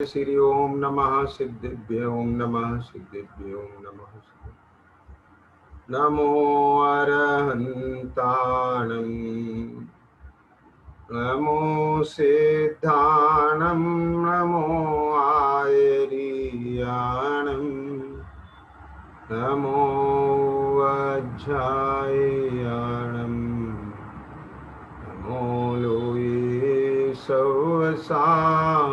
श्री ओम नमः सिद्धिभ्य ओम नमः सिद्धिभ्य ओम नमः नमो अरहन्ताणं नमो सिद्धाणं नमो आयर्याणं नमो वज्रायर्याणं नमो लोये सवसां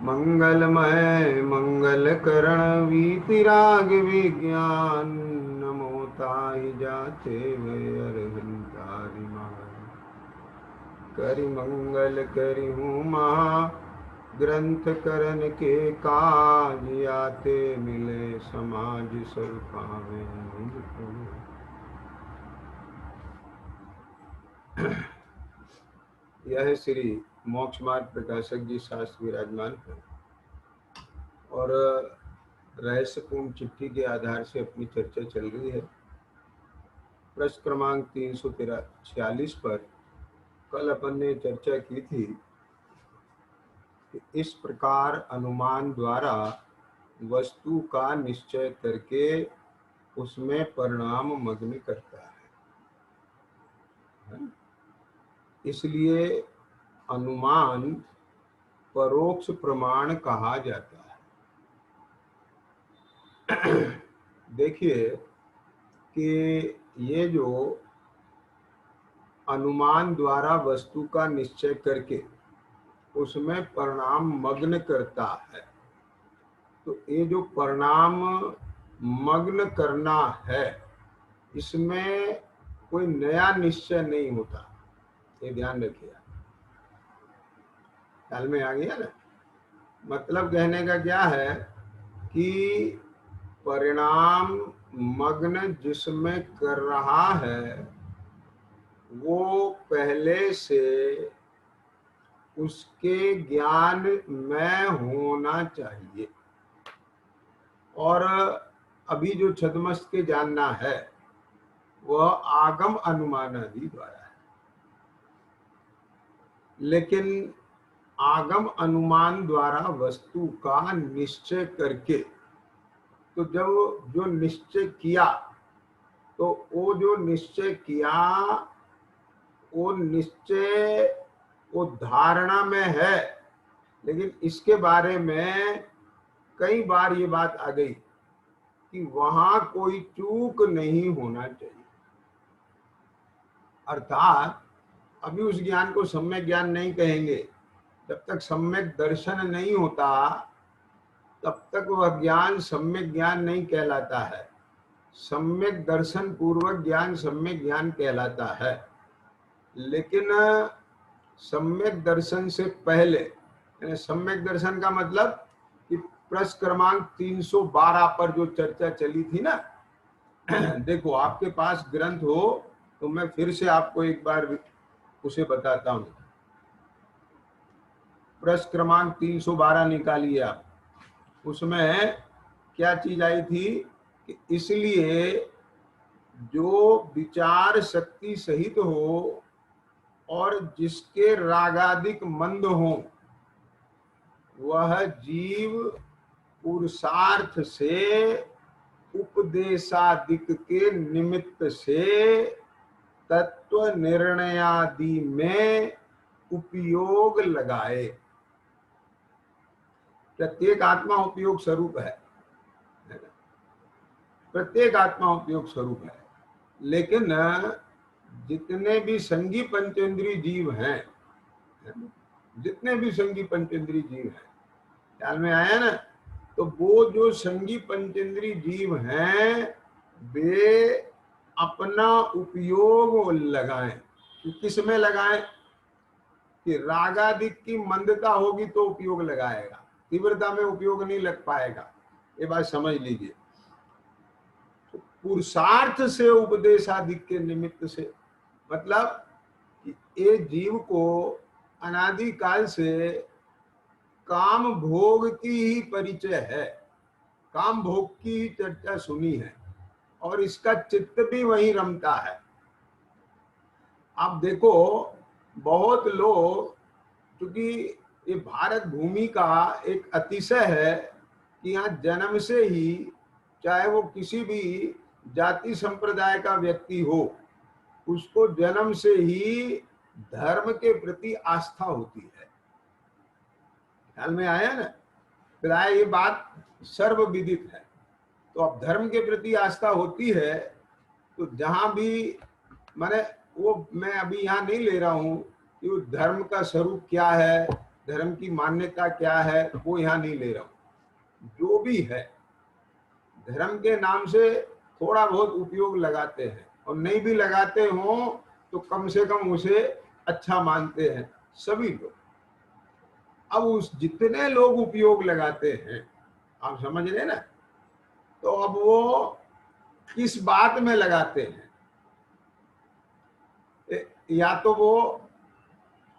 मंगलमय मंगलकरण वीतिराग विज्ञान नमो ताहि जाते अरहंतारि करि मंगल करि हूँ महा ग्रंथ करन के काज आते मिले समाज सब पावे। यह श्री मोक्ष मार्ग प्रकाशक जी शास्त्र विराजमान है और रहस्यपूर्ण चिट्ठी के आधार से अपनी चर्चा चल रही है। प्रश्न क्रमांक 346 पर कल अपन ने चर्चा की थी कि इस प्रकार अनुमान द्वारा वस्तु का निश्चय करके उसमें परिणाम मग्न करता है। इसलिए अनुमान परोक्ष प्रमाण कहा जाता है। देखिए कि ये जो अनुमान द्वारा वस्तु का निश्चय करके उसमें परिणाम मग्न करता है, तो ये जो परिणाम मग्न करना है इसमें कोई नया निश्चय नहीं होता, ये ध्यान रखिए। ख्याल में आ गया ना? मतलब कहने का क्या है कि परिणाम मग्न जिसमें कर रहा है वो पहले से उसके ज्ञान में होना चाहिए, और अभी जो छद्मस्त के जानना है वह आगम अनुमान आदि द्वारा है। लेकिन आगम अनुमान द्वारा वस्तु का निश्चय करके, तो जब जो निश्चय किया तो वो जो निश्चय किया वो निश्चय वो धारणा में है, लेकिन इसके बारे में कई बार ये बात आ गई कि वहां कोई चूक नहीं होना चाहिए। अर्थात अभी उस ज्ञान को सम्यक ज्ञान नहीं कहेंगे। जब तक सम्यक दर्शन नहीं होता तब तक वह ज्ञान सम्यक ज्ञान नहीं कहलाता है। सम्यक दर्शन पूर्वक ज्ञान सम्यक ज्ञान कहलाता है। लेकिन सम्यक दर्शन से पहले, सम्यक दर्शन का मतलब कि प्रश्न क्रमांक 312 पर जो चर्चा चली थी ना, देखो आपके पास ग्रंथ हो तो मैं फिर से आपको एक बार उसे बताता हूं। प्रश्न क्रमांक 312 निकालिए आप। उसमें क्या चीज आई थी कि इसलिए जो विचार शक्ति सहित हो और जिसके रागादिक मंद हो वह जीव पुरुषार्थ से उपदेशादिक के निमित्त से तत्व निर्णयादि में उपयोग लगाए। प्रत्येक आत्मा उपयोग स्वरूप है, प्रत्येक आत्मा उपयोग स्वरूप है। लेकिन जितने भी संगी पंचेंद्रीय जीव हैं, जितने भी संगी पंचेंद्रीय जीव हैं, ख्याल में आया ना? तो वो जो संगी पंचेंद्रीय जीव हैं वे अपना उपयोग लगाएं। किस में लगाएं? कि रागादिक की मंदता होगी तो उपयोग लगाएगा, तीव्रता में उपयोग नहीं लग पाएगा। ये बात समझ लीजिए। तो पुरुषार्थ से उपदेशादिक के निमित्त से मतलब कि ये जीव को अनादिकाल से काम भोग की ही परिचय है, काम भोग की ही चर्चा सुनी है और इसका चित्त भी वहीं रमता है। आप देखो बहुत लोग क्योंकि ये भारत भूमि का एक अतिशय है कि यहाँ जन्म से ही, चाहे वो किसी भी जाति संप्रदाय का व्यक्ति हो, उसको जन्म से ही धर्म के प्रति आस्था होती है। ख्याल में आया ना? प्राय ये बात सर्वविदित है। तो अब धर्म के प्रति आस्था होती है, तो जहां भी, माने वो मैं अभी यहाँ नहीं ले रहा हूं कि वो धर्म का स्वरूप क्या है, धर्म की मान्यता क्या है, वो यहाँ नहीं ले रहा हूं। जो भी है, धर्म के नाम से थोड़ा बहुत उपयोग लगाते हैं, और नहीं भी लगाते हो तो कम से कम उसे अच्छा मानते हैं सभी लोग। अब उस जितने लोग उपयोग लगाते हैं, आप समझ रहे ना, तो अब वो किस बात में लगाते हैं? या तो वो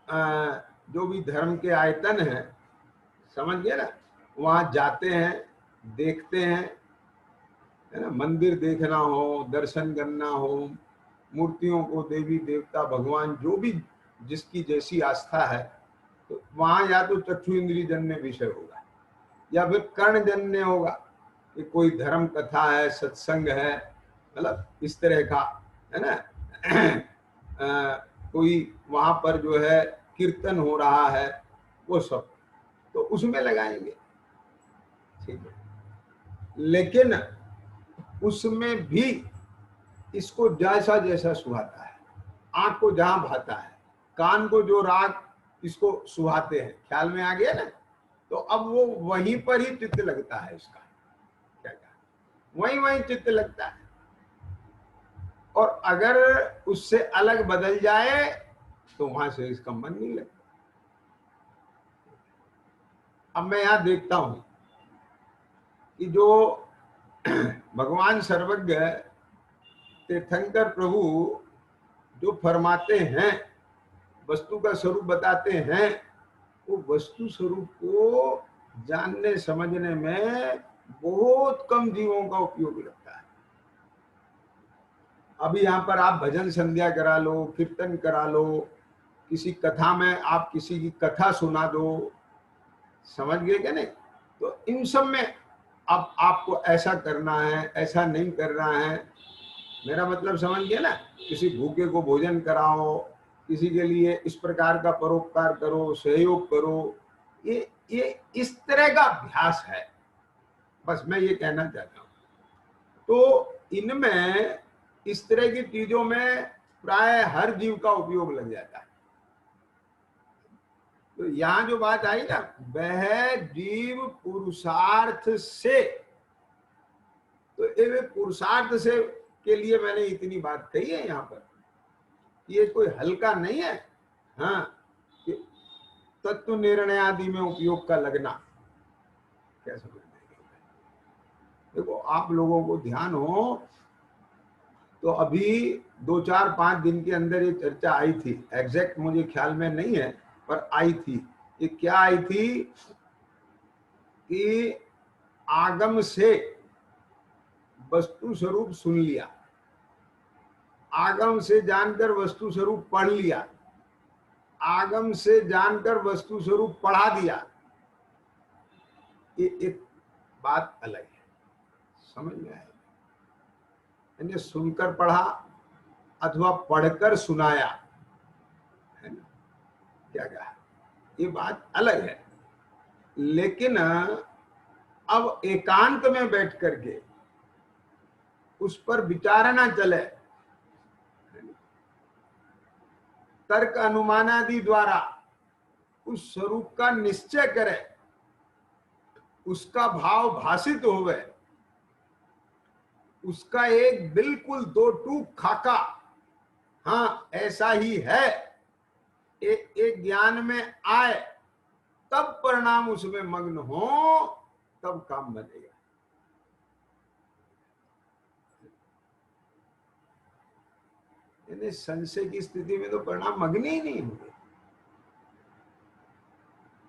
जो भी धर्म के आयतन है, समझ गए ना, वहां जाते हैं, देखते हैं, है ना, मंदिर देखना हो, दर्शन करना हो, मूर्तियों को, देवी देवता भगवान जो भी जिसकी जैसी आस्था है, तो वहां या तो चक्षु इंद्रिय जन्य विषय होगा या फिर कर्ण जन्य होगा कि कोई धर्म कथा है, सत्संग है, मतलब इस तरह का, है ना, कोई वहां पर जो है कीर्तन हो रहा है, वो सब, तो उसमें लगाएंगे, ठीक है। लेकिन उसमें भी इसको जैसा जैसा सुहाता है, आंख को जहां भाता है, कान को जो राग इसको सुहाते हैं, ख्याल में आ गया ना, तो अब वो वहीं पर ही चित्त लगता है इसका, क्या कहा, वहीं वहीं चित्त लगता है। और अगर उससे अलग बदल जाए तो वहां से इसका मन नहीं लगता। अब मैं यहां देखता हूं कि जो भगवान सर्वज्ञ तीर्थंकर प्रभु जो फरमाते हैं, वस्तु का स्वरूप बताते हैं, वो वस्तु स्वरूप को जानने समझने में बहुत कम जीवों का उपयोग लगता है। अभी यहाँ पर आप भजन संध्या करा लो, कीर्तन करा लो, किसी कथा में आप किसी की कथा सुना दो, समझ गए क्या नहीं? तो इन सब में अब आपको ऐसा करना है, ऐसा नहीं करना है, मेरा मतलब समझ गया ना? किसी भूखे को भोजन कराओ, किसी के लिए इस प्रकार का परोपकार करो, सहयोग करो, ये इस तरह का अभ्यास है, बस मैं ये कहना चाहता हूं। तो इनमें, इस तरह की चीजों में प्राय हर जीव का उपयोग लग जाता है। तो यहां जो बात आई ना, वह जीव पुरुषार्थ से, तो ये पुरुषार्थ से के लिए मैंने इतनी बात कही है यहाँ पर, ये कोई हल्का नहीं है। हाँ, तत्व निर्णय आदि में उपयोग का लगना, क्या समझ में? देखो, आप लोगों को ध्यान हो तो अभी 2-4-5 दिन के अंदर ये चर्चा आई थी, एग्जैक्ट मुझे ख्याल में नहीं है, पर आई थी। ये क्या आई थी कि आगम से वस्तु स्वरूप सुन लिया, आगम से जानकर वस्तु स्वरूप पढ़ लिया, आगम से जानकर वस्तु स्वरूप पढ़ा दिया, ये एक बात अलग है, समझ में आया? यानी सुनकर पढ़ा अथवा पढ़कर सुनाया, है ना, क्या कहा, ये बात अलग है। लेकिन अब एकांत में बैठ करके उस पर विचारणा चले, तर्क अनुमान आदि द्वारा उस स्वरूप का निश्चय करे, उसका भाव भाषित होवे, उसका एक बिल्कुल दो टूक खाका, हाँ ऐसा ही है, एक ज्ञान में आए, तब परिणाम उसमें मग्न हो, तब काम बनेगा। यानी संशय की स्थिति में तो परिणाम मग्न ही नहीं होंगे।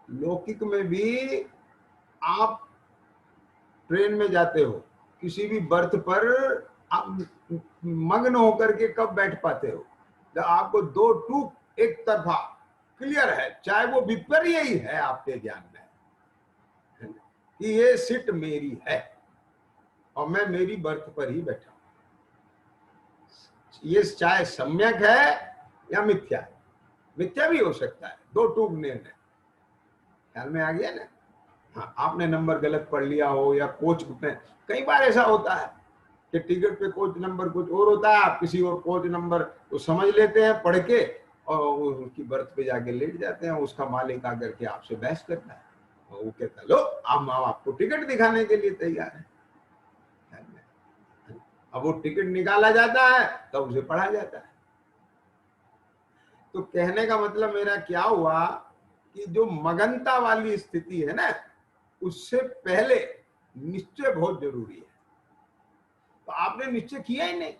लौकिक में भी आप ट्रेन में जाते हो, किसी भी बर्थ पर आप मग्न होकर के कब बैठ पाते हो? जब आपको दो टूक एक तरफा क्लियर है, चाहे वो विपर्य ही है आपके ज्ञान में, है ना? कि ये सीट मेरी है और मैं मेरी बर्थ पर ही बैठा हूं। ये चाहे सम्यक है या मिथ्या है, मिथ्या भी हो सकता है, दो टूक निर्णय, ख्याल में आ गया ना। हाँ, आपने नंबर गलत पढ़ लिया हो, या कोच में कई बार ऐसा होता है कि टिकट पे कोच नंबर कुछ और होता है, आप किसी और कोच नंबर को समझ लेते हैं पढ़ के, और उसकी बर्थ पे जाके लेट जाते हैं। उसका मालिक आकर के आपसे बहस करता है और वो कहता है, लो हम आपको टिकट दिखाने के लिए तैयार है। अब वो टिकट निकाला जाता है तब उसे पढ़ा जाता है। तो कहने का मतलब मेरा क्या हुआ कि जो मगनता वाली स्थिति है ना, उससे पहले निश्चय बहुत जरूरी है। तो आपने निश्चय किया ही नहीं,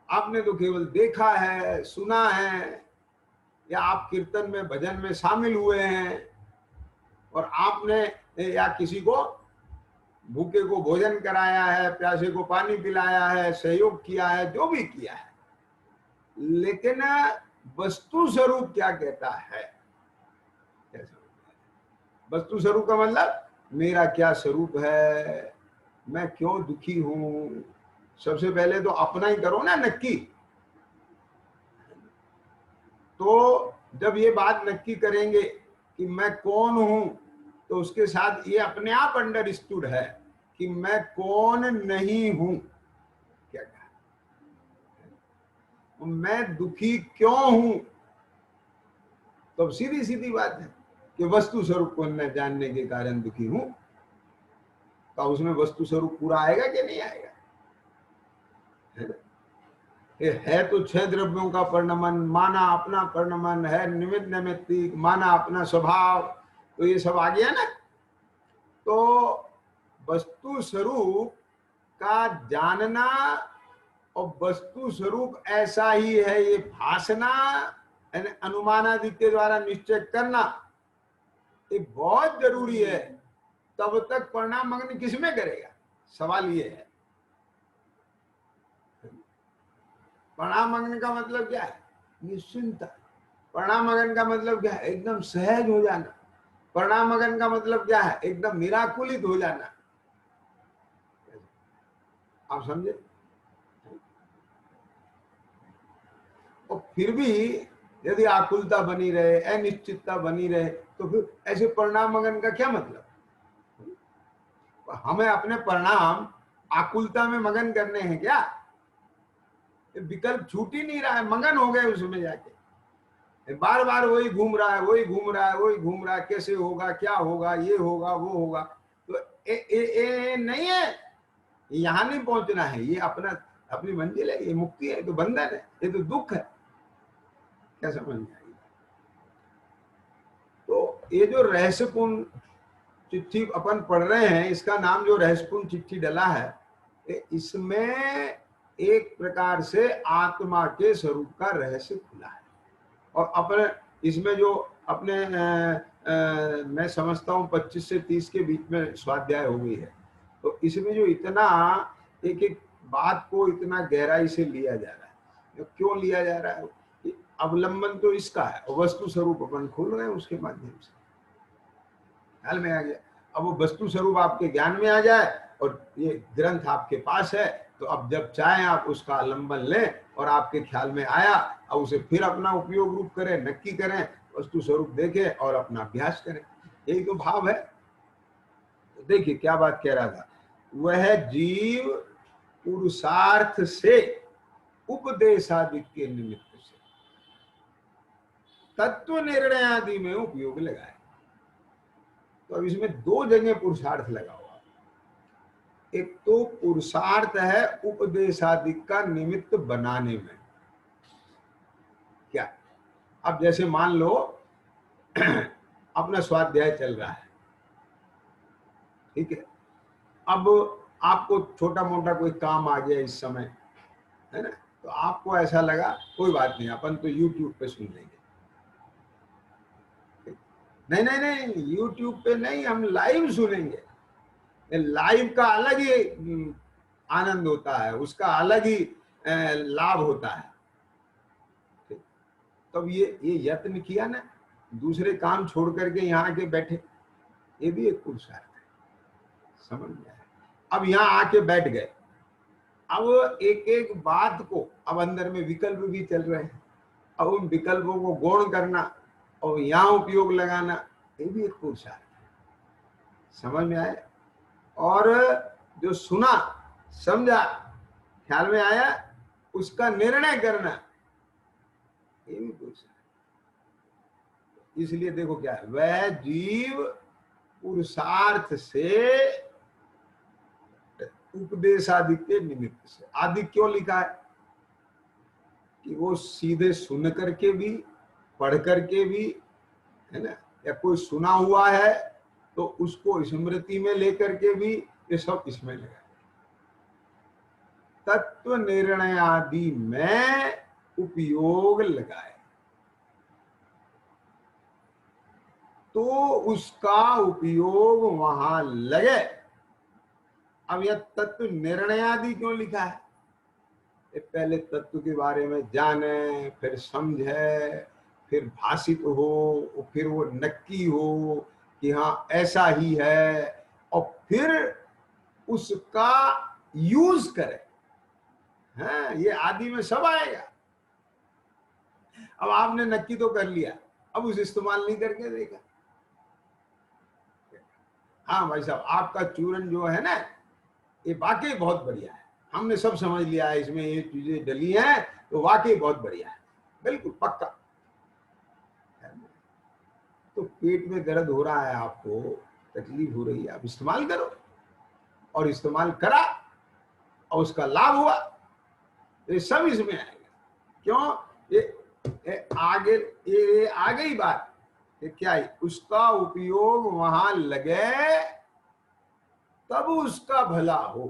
आपने तो केवल देखा है, सुना है, या आप कीर्तन में भजन में शामिल हुए हैं और आपने या किसी को भूखे को भोजन कराया है, प्यासे को पानी पिलाया है, सहयोग किया है, जो भी किया है, लेकिन वस्तु स्वरूप क्या कहता है? वस्तु स्वरूप का मतलब मेरा क्या स्वरूप है, मैं क्यों दुखी हूं। सबसे पहले तो अपना ही करो ना नक्की। तो जब ये बात नक्की करेंगे कि मैं कौन हूं, तो उसके साथ ये अपने आप अंडरस्टूड है कि मैं कौन नहीं हूं। क्या कहा? मैं दुखी क्यों हूं? तो सीधी सीधी बात है कि वस्तु स्वरूप को न जानने के कारण दुखी हूं। तो उसमें वस्तु स्वरूप पूरा आएगा कि नहीं आएगा? ये है तो छह द्रव्यों का परिणमन, माना अपना परिणमन है, निमित्त नैमित्तिक, माना अपना स्वभाव, तो ये सब आ गया ना। तो वस्तु स्वरूप का जानना और वस्तु स्वरूप ऐसा ही है ये भासना, यानी अनुमानादि के द्वारा निश्चय करना, ये बहुत जरूरी है। तब तक परिणामग्न किसमें करेगा? सवाल ये है। परिणामग्न का मतलब क्या है? निश्चिंता। परिणामग्न का मतलब क्या है? एकदम सहज हो जाना। परिणामग्न का मतलब क्या है? एकदम निराकुलित हो जाना। आप समझे? और फिर भी यदि आकुलता बनी रहे, अनिश्चितता बनी रहे, तो फिर ऐसे परिणामग्न का क्या मतलब? हमें अपने परिणाम आकुलता में मगन करने हैं क्या? विकल्प छूट ही नहीं रहा है, मगन हो गए उसमें जाके, बार बार वही घूम रहा है, वही घूम रहा है, वही घूम रहा है, कैसे होगा, क्या होगा, ये होगा, वो होगा। तो ए नहीं है, यहाँ नहीं पहुंचना है, ये अपना अपनी मंजिल है, ये मुक्ति है, तो बंधन है, ये तो दुख है। क्या समझ में आई? तो ये जो रहस्यपूर्ण चिट्ठी अपन पढ़ रहे हैं, इसका नाम जो रहस्यपूर्ण चिट्ठी डला है, इसमें एक प्रकार से आत्मा के स्वरूप का रहस्य खुला है। और अपने इसमें जो अपने मैं समझता हूँ 25 से 30 के बीच में स्वाध्याय हो गई है। तो इसमें जो इतना एक एक बात को इतना गहराई से लिया जा रहा है, क्यों लिया जा रहा है? अवलंबन तो इसका है, वस्तु स्वरूप अपन खोल रहे हैं उसके माध्यम से। ख्याल में आ गया? अब वो वस्तु स्वरूप आपके ज्ञान में आ जाए और ये ग्रंथ आपके पास है, तो अब जब चाहें आप उसका आलंबन लें और आपके ख्याल में आया और उसे फिर अपना उपयोग रूप करें, नक्की करें, वस्तु स्वरूप देखें और अपना अभ्यास करें। यही तो भाव है। तो देखिए क्या बात कह रहा था, वह जीव पुरुषार्थ से उपदेशादि के निमित्त से तत्व निर्णय आदि में उपयोग लगाए। तो अब इसमें दो जगह पुरुषार्थ लगा हुआ। एक तो पुरुषार्थ है उपदेशादि का निमित्त बनाने में। क्या? अब जैसे मान लो अपना स्वाध्याय चल रहा है, ठीक है, अब आपको छोटा मोटा कोई काम आ गया इस समय, है ना, तो आपको ऐसा लगा कोई बात नहीं, अपन तो YouTube पे सुन लेंगे। नहीं नहीं नहीं, YouTube पे नहीं, हम लाइव सुनेंगे। लाइव का अलग ही आनंद होता है, उसका अलग ही लाभ होता है। तब ये यत्न किया ना, दूसरे काम छोड़ करके यहाँ आके बैठे, ये भी एक पुरुषार्थ है। समझ में आया? अब यहाँ आके बैठ गए, अब एक एक बात को, अब अंदर में विकल्प भी चल रहे हैं, अब उन विकल्पों को गौण करना और यहाँ उपयोग लगाना, ये भी एक पुरुषार्थ है। समझ में आया? और जो सुना, समझा, ख्याल में आया, उसका निर्णय करना, ये भी पुरुषार्थ। इसलिए देखो क्या है, वह जीव पुरुषार्थ से उपदेश आदि के निमित्त से, आदि क्यों लिखा है कि वो सीधे सुन करके भी, पढ़ करके भी, है ना, या कोई सुना हुआ है तो उसको स्मृति में लेकर के भी, ये सब इसमें लगा। तत्व निर्णय आदि में उपयोग लगाए तो उसका उपयोग वहां लगे। अब यह तत्व निर्णय आदि क्यों लिखा है? पहले तत्व के बारे में जाने, फिर समझे, फिर भाषित हो, फिर वो नक्की हो कि हाँ ऐसा ही है, और फिर उसका यूज करे। हाँ, ये आदि में सब आएगा। अब आपने नक्की तो कर लिया, अब उस इस्तेमाल नहीं करके देखा। हाँ भाई साहब, आपका चूरन जो है ना, ये वाकई बहुत बढ़िया है, हमने सब समझ लिया है, इसमें ये चीजें डली हैं तो वाकई बहुत बढ़िया है, बिल्कुल पक्का। तो पेट में दर्द हो रहा है, आपको तकलीफ हो रही है, आप इस्तेमाल करो, और इस्तेमाल करा और उसका लाभ हुआ, ये सब इसमें आएगा। क्यों? ये आगे, ये आ गई बात, ये क्या है, उसका उपयोग वहां लगे तब उसका भला हो।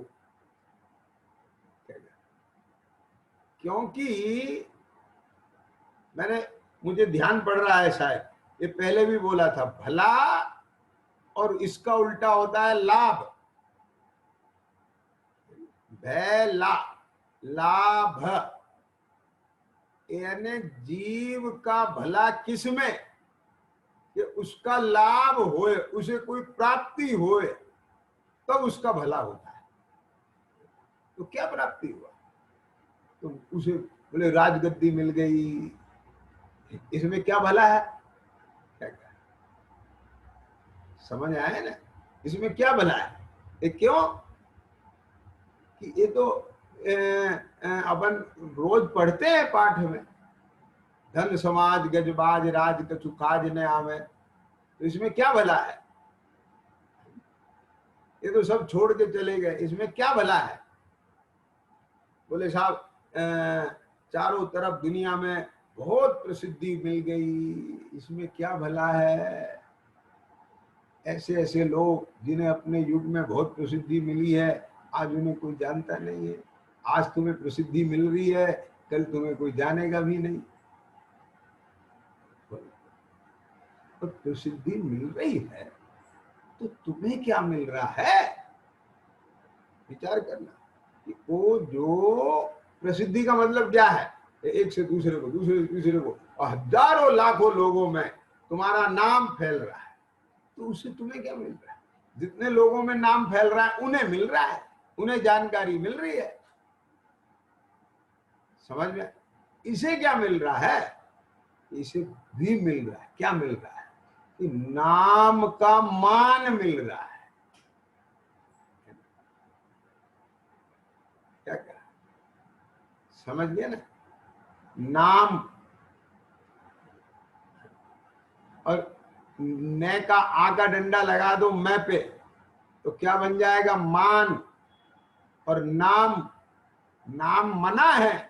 क्योंकि मुझे ध्यान पड़ रहा है शायद, ये पहले भी बोला था, भला और इसका उल्टा होता है लाभ। भला, लाभ, यानी जीव का भला किसमें, कि उसका लाभ होए, उसे कोई प्राप्ति होए, तब तो उसका भला होता है। तो क्या प्राप्ति हुआ? तो उसे बोले राजगद्दी मिल गई, इसमें क्या भला है? क्या समझ आया ना? इसमें क्या भला है? ये क्यों कि ये तो अपन रोज पढ़ते हैं पाठ में, धन समाज गजबाज राज कछु काज न आवे, तो इसमें क्या भला है? ये तो सब छोड़ के चले गए, इसमें क्या भला है? बोले साहब चारों तरफ दुनिया में बहुत प्रसिद्धि मिल गई, इसमें क्या भला है? ऐसे ऐसे लोग जिन्हें अपने युग में बहुत प्रसिद्धि मिली है, आज उन्हें कोई जानता नहीं है। आज तुम्हें प्रसिद्धि मिल रही है, कल तुम्हें कोई जानेगा भी नहीं। तो प्रसिद्धि मिल रही है तो तुम्हें क्या मिल रहा है? विचार करना कि वो जो प्रसिद्धि का मतलब क्या है, एक से दूसरे को, दूसरे से तीसरे को, हजारों लाखों लोगों में तुम्हारा नाम फैल रहा है, तो उससे तुम्हें क्या मिल रहा है? जितने लोगों में नाम फैल रहा है उन्हें मिल रहा है, उन्हें जानकारी मिल रही है। समझ में? इसे क्या मिल रहा है? इसे भी मिल रहा है। क्या मिल रहा है? कि नाम का मान मिल रहा है। क्या कहा? समझ गया ना? नाम, और न का आ का डंडा लगा दो मैं पे, तो क्या बन जाएगा? मान। और नाम, नाम मना है,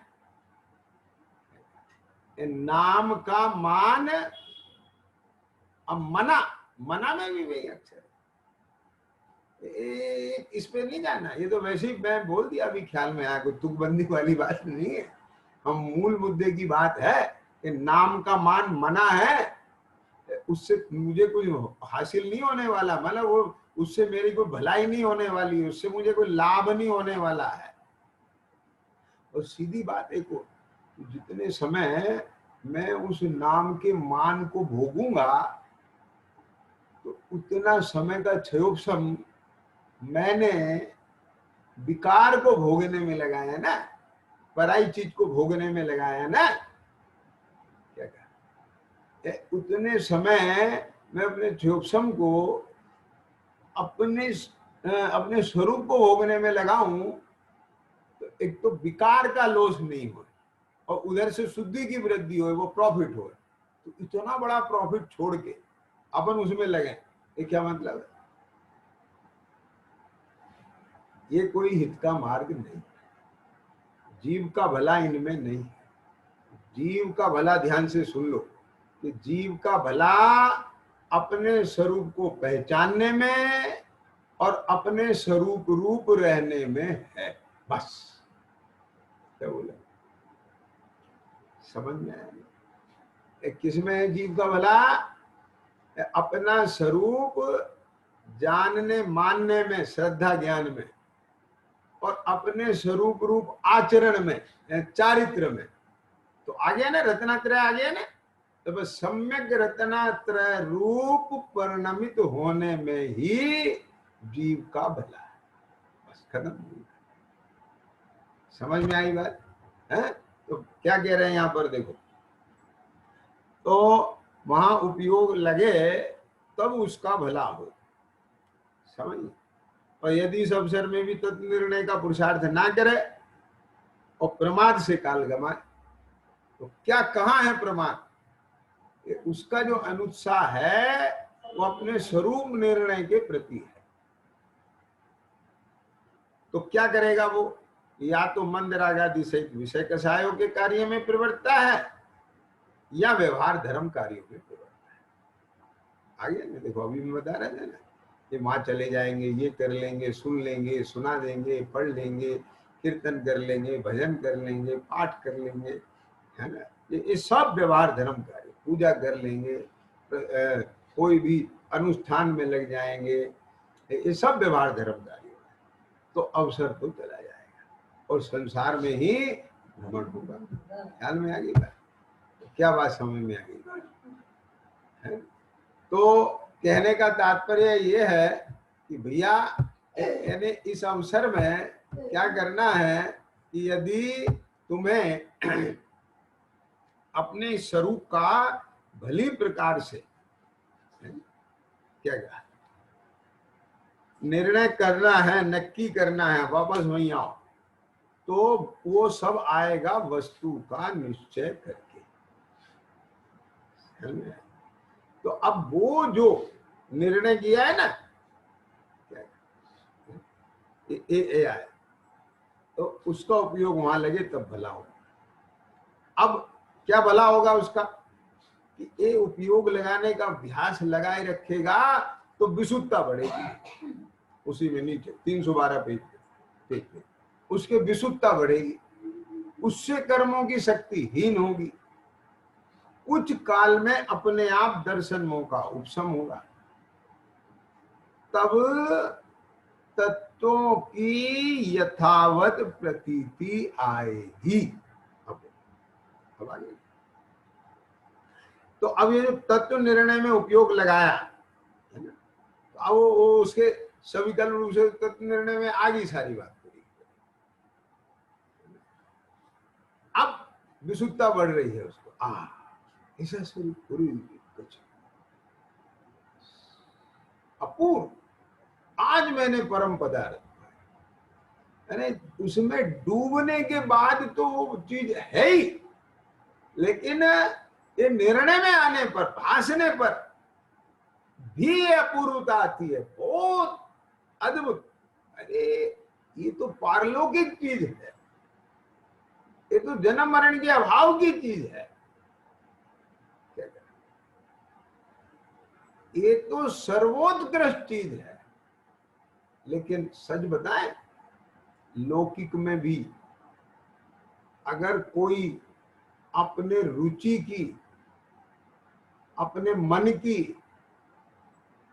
नाम का मान। अब मना, मना में भी वही अक्षर, इस पे नहीं जाना, ये तो वैसे ही मैं बोल दिया, अभी ख्याल में आया, कोई तुकबंदी वाली बात नहीं है। हम मूल मुद्दे की बात है कि नाम का मान मना है, उससे मुझे कोई हासिल नहीं होने वाला, मतलब वो उससे मेरी कोई भलाई नहीं होने वाली, उससे मुझे कोई लाभ नहीं होने वाला है। और सीधी बात, एक जितने समय मैं उस नाम के मान को भोगूंगा तो उतना समय का क्षयोपशम मैंने विकार को भोगने में लगाया ना, पराई चीज को भोगने में लगाया ना। क्या कहा, उतने समय मैं अपने क्षयोपशम को अपने स्वरूप को भोगने में लगाऊं तो एक तो विकार का लोष नहीं हो और उधर से शुद्धि की वृद्धि हो, वो प्रॉफिट हो। तो इतना बड़ा प्रॉफिट छोड़ के अपन उसमें लगे, ये क्या मतलब है? ये कोई हित का मार्ग नहीं, जीव का भला इनमें नहीं। जीव का भला ध्यान से सुन लो कि जीव का भला अपने स्वरूप को पहचानने में और अपने स्वरूप रूप रहने में है, बस। क्या बोले, समझ में आया? किसमें है जीव का भला? अपना स्वरूप जानने मानने में, श्रद्धा ज्ञान में, और अपने स्वरूप रूप आचरण में, चारित्र में। तो आ गया ना, रत्नात्रय आ गया ना। तो बस सम्यक रत्नात्रय रूप परिणमित होने में ही जीव का भला है, बस खत्म। समझ में आई बात है? तो क्या कह रहे हैं यहां पर देखो, तो वहां उपयोग लगे तब उसका भला हो, समझिए। और यदि इस अवसर में भी तत्व निर्णय का पुरुषार्थ ना करे और प्रमाद से काल गमाए, तो क्या कहाँ है प्रमाद? उसका जो अनुत्साह है वो अपने स्वरूप निर्णय के प्रति है। तो क्या करेगा वो? या तो मंद रागादि सहित विषय कषायों के कार्य में प्रवृत्ता है या व्यवहार धर्म कार्यों में प्रवृत्ता है। आगे ना देखो, अभी मैं बता रहा था ना, ये वहां चले जाएंगे, ये कर लेंगे, सुन लेंगे, सुना देंगे, पढ़ लेंगे, कीर्तन कर लेंगे, भजन कर लेंगे, पाठ कर लेंगे, है ना, ये सब व्यवहार धर्म कार्य, पूजा कर लेंगे, कोई भी अनुष्ठान में लग जाएंगे, ये सब व्यवहार धर्म कार्य। तो अवसर तो चला जाएगा और संसार में ही भ्रमण होगा। ख्याल में आ गई बात? क्या बात समझ में आ गई? तो कहने का तात्पर्य ये है कि भैया, यानी इस अवसर में क्या करना है कि यदि तुम्हें अपने स्वरूप का भली प्रकार से क्या कहा निर्णय करना है, नक्की करना है, वापस वहीं आओ, तो वो सब आएगा वस्तु का निश्चय करके। तो अब वो जो निर्णय किया है ना, ए आए, तो उसका उपयोग वहां लगे तब भला होगा। अब क्या भला होगा उसका? कि ये उपयोग लगाने का अभ्यास लगाए रखेगा तो विशुद्धता बढ़ेगी। उसी में नीचे 312 पेज पे उसके विशुद्धता बढ़ेगी, उससे कर्मों की शक्ति हीन होगी, कुछ काल में अपने आप दर्शन मोह का उपशम होगा, तब तत्वों की यथावत प्रतीति आएगी। अब आगे तो अब ये जो तत्व निर्णय में उपयोग लगाया है ना, तो अब वो उसके सविकल्प रूप से तत्व निर्णय में आ गई सारी बात पूरी। अब विशुद्धता बढ़ रही है उसको, ऐसा स्वरूप पूरी कुछ अपूर्व, आज मैंने परम पदार्थ, यानी उसमें डूबने के बाद तो वो चीज है ही, लेकिन ये निर्णय में आने पर, भाषने पर भी ये अपूर्वता आती है, बहुत अद्भुत। अरे ये तो पारलौकिक चीज है, ये तो जन्म मरण के अभाव की चीज है। ये तो सर्वोत्कृष्ट चीज है। लेकिन सच बताएं, लौकिक में भी अगर कोई अपने रुचि की, अपने मन की,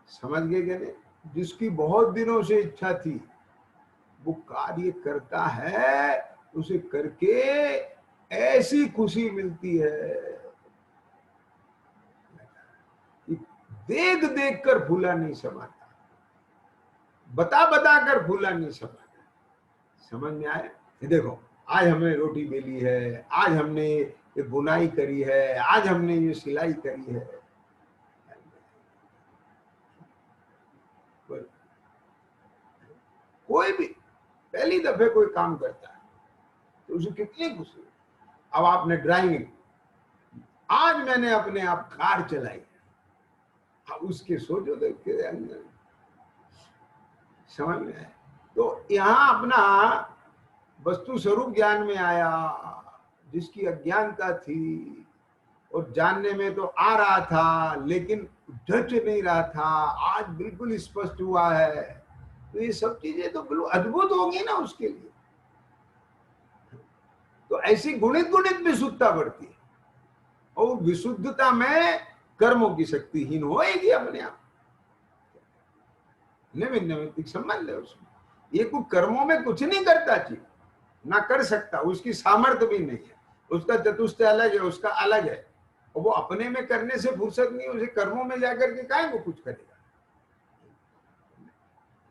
समझ गए क्या नहीं, जिसकी बहुत दिनों से इच्छा थी, वो कार्य करता है, उसे करके ऐसी खुशी मिलती है, देख देख कर फूला नहीं समाता, बता बता कर फूला नहीं समाता। समझ में आया? ये देखो, आज हमने रोटी बेली है, आज हमने ये बुनाई करी है, आज हमने ये सिलाई करी है। कोई भी पहली दफे कोई काम करता है तो उसे कितनी खुशी। अब आपने ड्राइविंग, आज मैंने अपने आप कार चलाई, अब उसके सोचो देखते अंदर, समझ में आया? तो यहाँ अपना वस्तु स्वरूप ज्ञान में आया, जिसकी अज्ञानता थी और जानने में तो आ रहा था लेकिन ढच नहीं रहा था, आज बिल्कुल स्पष्ट हुआ है। तो ये सब चीजें तो बिल्कुल अद्भुत होगी ना उसके लिए। तो ऐसी गुणित गुणित विशुद्धता बढ़ती है और विशुद्धता में कर्मों की शक्ति हीन होएगी अपने आप। नैमित्तिक संबंध है उसमें। ये कुछ कर्मों में कुछ नहीं करता चीज, ना कर सकता, उसकी सामर्थ्य भी नहीं है, उसका चतुष्टय अलग है, उसका अलग है, और वो अपने में करने से फुर्सत नहीं, उसे कर्मों में जाकर के काहे वो कुछ करेगा।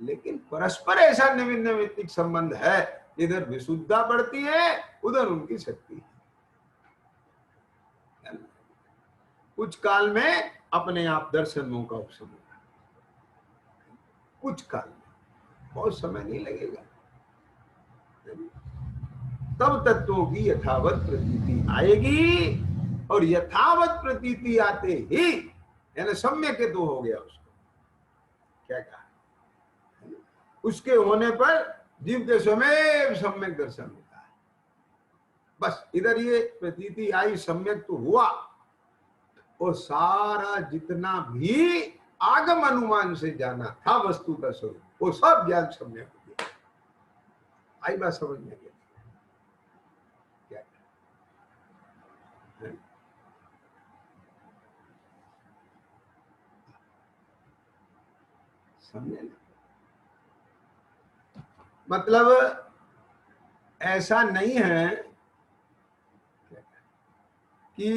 लेकिन परस्पर ऐसा नैमित्तिक संबंध है, इधर विशुद्धता बढ़ती है, उधर उनकी शक्ति है। कुछ काल में अपने आप दर्शनों का उपशम होगा, कुछ काल में, बहुत समय नहीं लगेगा, तब तत्वों की यथावत प्रतीति आएगी। और यथावत प्रतीति आते ही यानी सम्यक तो हो गया, उसको क्या कहा, उसके होने पर जीव के स्वयं सम्यक दर्शन होता है। बस इधर ये प्रतीति आई, सम्यक तो हुआ, और सारा जितना भी आगम अनुमान से जाना था वस्तु का स्वरूप, वो सब ज्ञान सम्यक हो गया। आई बात समझ में? क्या समझे? मतलब ऐसा नहीं है कि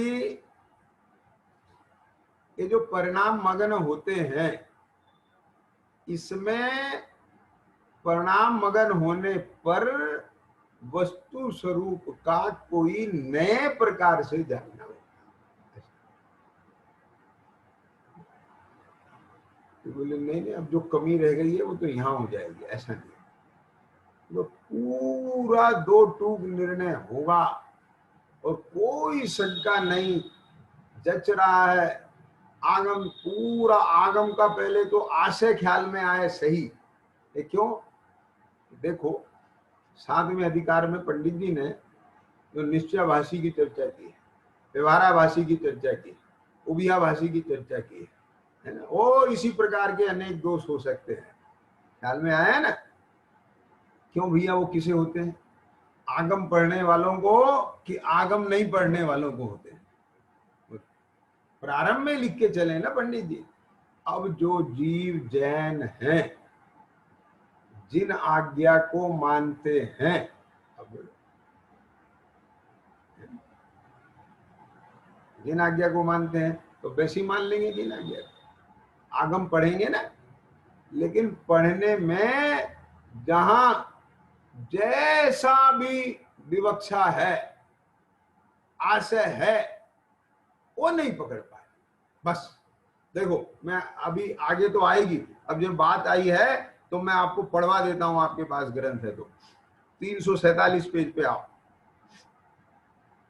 ये जो परिणाम मग्न होते हैं, इसमें परिणाम मग्न होने पर वस्तु स्वरूप का कोई नए प्रकार से जानना होगा। तो बोले नहीं नहीं, अब जो कमी रह गई है वो तो यहाँ हो जाएगी, ऐसा नहीं। तो पूरा दो टूक निर्णय होगा और कोई शंका नहीं, जच रहा है आगम, पूरा आगम का पहले तो आशय ख्याल में आए सही। ये क्यों? देखो, 7वें अधिकार में पंडित जी ने जो निश्चयाभाषी की चर्चा की है, व्यवहाराभाषी की चर्चा की, उभयाभाषी की चर्चा की है ना, और इसी प्रकार के अनेक दोष हो सकते हैं, ख्याल में आया ना? क्यों भैया वो किसे होते हैं? आगम पढ़ने वालों को कि आगम नहीं पढ़ने वालों को होते हैं? प्रारंभ में लिख के चले ना पंडित जी। अब जो जीव जैन हैं, जिन आज्ञा को मानते हैं, अब जिन आज्ञा को मानते हैं तो वैसी मान लेंगे जिन आज्ञा को। आगम पढ़ेंगे ना, लेकिन पढ़ने में जहां जैसा भी विवक्षा है, आशय है, वो नहीं पकड़ पाए। बस देखो, मैं अभी आगे तो आएगी, अब जब बात आई है तो मैं आपको पढ़वा देता हूं, आपके पास ग्रंथ है तो 347 पेज पे आओ,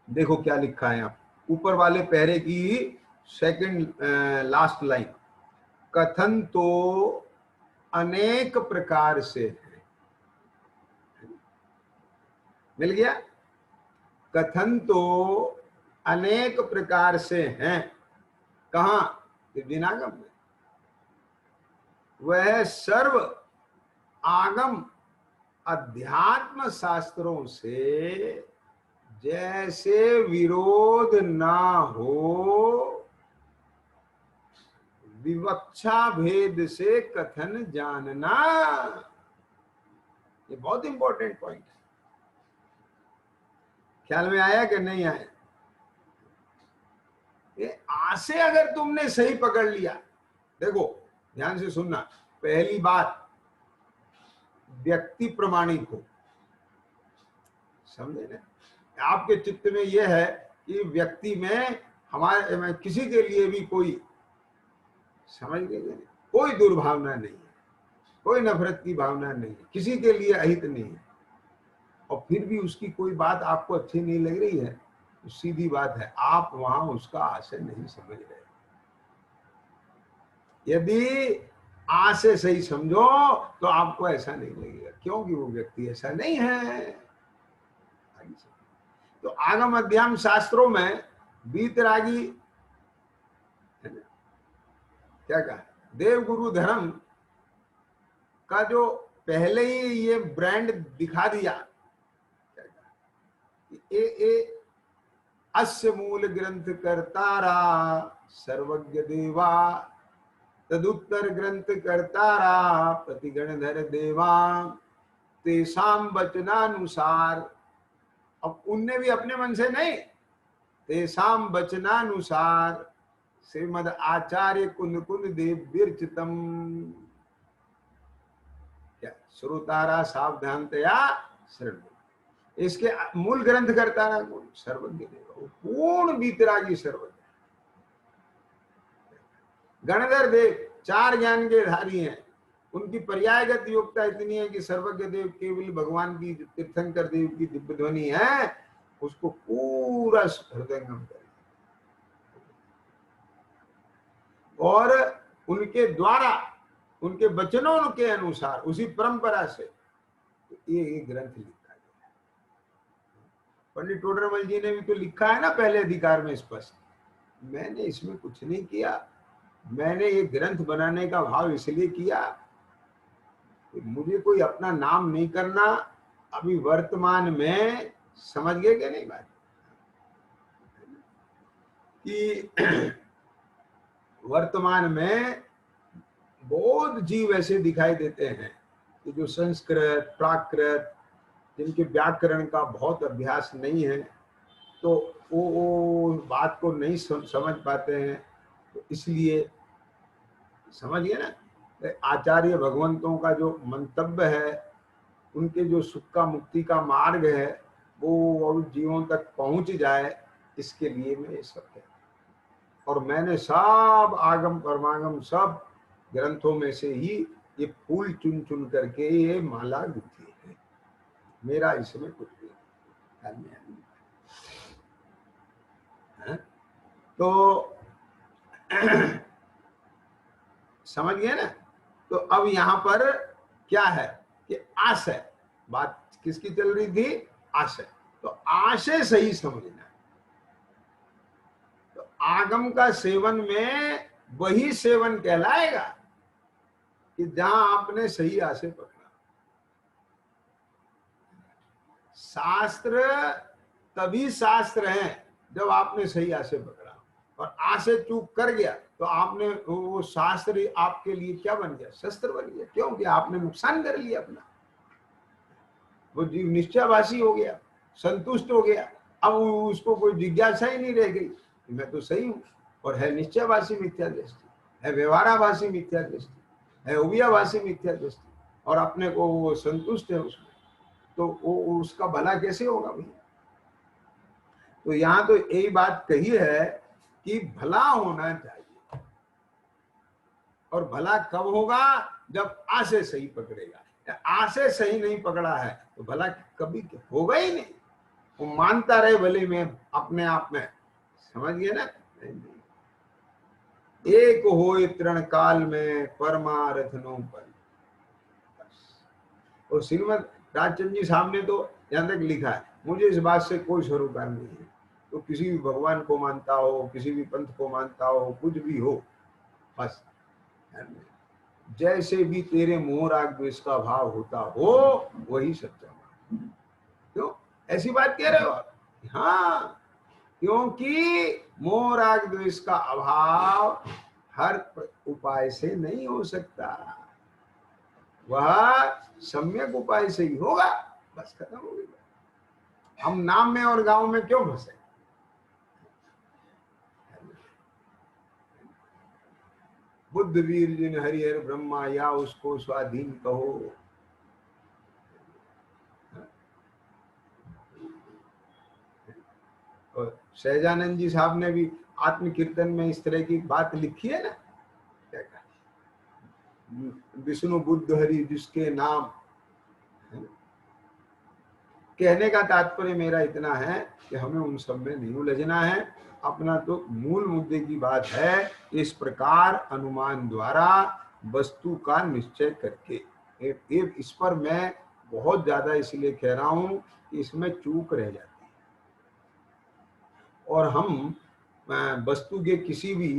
देखो क्या लिखा है यहाँ ऊपर वाले पहरे की सेकंड लास्ट लाइन। कथन तो अनेक प्रकार से है, मिल गया? कथन तो अनेक प्रकार से हैं, कहां? दिनागम में। वह सर्व आगम अध्यात्म शास्त्रों से जैसे विरोध ना हो, विवक्षा भेद से कथन जानना। ये बहुत इंपॉर्टेंट पॉइंट है, ख्याल में आया कि नहीं आया? ये आशय अगर तुमने सही पकड़ लिया देखो ध्यान से सुनना, पहली बात व्यक्ति प्रमाणित हो, समझे ना? आपके चित्त में यह है कि व्यक्ति में हमारे में किसी के लिए भी कोई, समझ गए, कोई दुर्भावना नहीं है, कोई नफरत की भावना नहीं है, किसी के लिए अहित नहीं है, और फिर भी उसकी कोई बात आपको अच्छी नहीं लग रही है, तो सीधी बात है आप वहां उसका आशय नहीं समझ रहे। यदि आशय सही समझो तो आपको ऐसा नहीं लगेगा, क्योंकि वो व्यक्ति ऐसा नहीं है। तो आगम अध्यात्म शास्त्रों में बीतरागी है ना, क्या कहा, देव गुरु धर्म का जो पहले ही ये ब्रांड दिखा दिया, क्या कहा, ए अस्य मूल ग्रंथ कर्तारा सर्वज्ञ देवा, तदुत्तर ग्रंथ कर्तारा प्रतिगणधर देवा, तेसाम वचनानुसार। अब उनने भी अपने मन से नहीं, तेसाम वचनानुसार श्रीमद आचार्य कुंद कुंद देव विरचितम, क्या श्रोतारा सावधानतया श्रवण, इसके मूल ग्रंथ करता है कौन, सर्वज्ञ देव, पूर्ण बीतरागी सर्वज्ञ। गणधर देव 4 ज्ञान के धारी हैं, उनकी पर्यायगत योग्यता इतनी है कि सर्वज्ञ देव केवल भगवान की तीर्थंकर देव की दिव्य ध्वनि है, उसको पूरा हृदयंगम कर, और उनके द्वारा उनके वचनों के अनुसार उसी परंपरा से ये ग्रंथ लिखा गया है। पंडित टोडरमल जी ने भी तो लिखा है ना पहले अधिकार में स्पष्ट, मैंने इसमें कुछ नहीं किया, मैंने ये ग्रंथ बनाने का भाव इसलिए किया, मुझे कोई अपना नाम नहीं करना। अभी वर्तमान में समझ गए कि नहीं बात, कि वर्तमान में बहुत जीव ऐसे दिखाई देते हैं कि जो संस्कृत प्राकृत, जिनके व्याकरण का बहुत अभ्यास नहीं है, तो वो बात को नहीं समझ पाते हैं। तो इसलिए समझिए ना, आचार्य भगवंतों का जो मंतव्य है, उनके जो सुख का मुक्ति का मार्ग है, वो और जीवों तक पहुंच जाए, इसके लिए मैं ये सब कहता हूं। और मैंने सब आगम परमागम सब ग्रंथों में से ही ये फूल चुन चुन करके ये माला गुथी है, मेरा इसमें कुछ नहीं। तो समझ गए ना? तो अब यहां पर क्या है कि आशय, बात किसकी चल रही थी, आशय। तो आशय सही समझना, तो आगम का सेवन में वही सेवन कहलाएगा कि जहां आपने सही आशय पकड़ा। शास्त्र तभी शास्त्र है जब आपने सही आशय पकड़ा, और आशय चूक कर गया तो आपने वो शास्त्र आपके लिए क्या बन गया, शस्त्र बन गया, क्योंकि आपने नुकसान कर लिया अपना। वो जीव निश्चयवासी हो गया, संतुष्ट हो गया, अब उसको कोई जिज्ञासा ही नहीं रह गई कि मैं तो सही हूं, और है निश्चयवासी मिथ्या दृष्टि, है व्यवहारावासी मिथ्या दृष्टि, है उबियावासी मिथ्या दृष्टि, और अपने को वो संतुष्ट है उसमें, तो वो उसका भला कैसे होगा भैया? तो यहाँ तो यही बात कही है कि भला होना चाहिए, और भला कब होगा, जब आशय सही पकड़ेगा। आशय सही नहीं पकड़ा है तो भला कभी होगा ही नहीं। वो मानता रहे भले में अपने आप में, समझ गए ना? एक हो तृण काल में परमारथ नो पर। और श्रीमद राजचंद्र जी साहब ने तो यहाँ तक लिखा है, मुझे इस बात से कोई सरोकार नहीं है, तो किसी भी भगवान को मानता हो, किसी भी पंथ को मानता हो, कुछ भी हो, बस जैसे भी तेरे मोह राग द्वेष का भाव होता हो वही सच्चा। क्यों ऐसी बात कह रहे हो? हाँ, क्योंकि मोह राग द्वेष का अभाव हर उपाय से नहीं हो सकता, वह सम्यक उपाय से ही होगा, बस खत्म हो गया। हम नाम में और गांव में क्यों फंसे? बुद्ध बुद्ध वीर जिन हरिहर ब्रह्मा, या उसको स्वाधीन कहो। और सहजानंद जी साहब ने भी आत्म कीर्तन में इस तरह की बात लिखी है ना, क्या कहा, विष्णु बुद्ध हरि जिसके नाम। कहने का तात्पर्य मेरा इतना है कि हमें उन सब में नहीं उलझना है, अपना तो मूल मुद्दे की बात है। इस प्रकार अनुमान द्वारा वस्तु का निश्चय करके, इस पर मैं बहुत ज्यादा इसलिए कह रहा हूं कि इसमें चूक रह जाती है, और हम वस्तु के किसी भी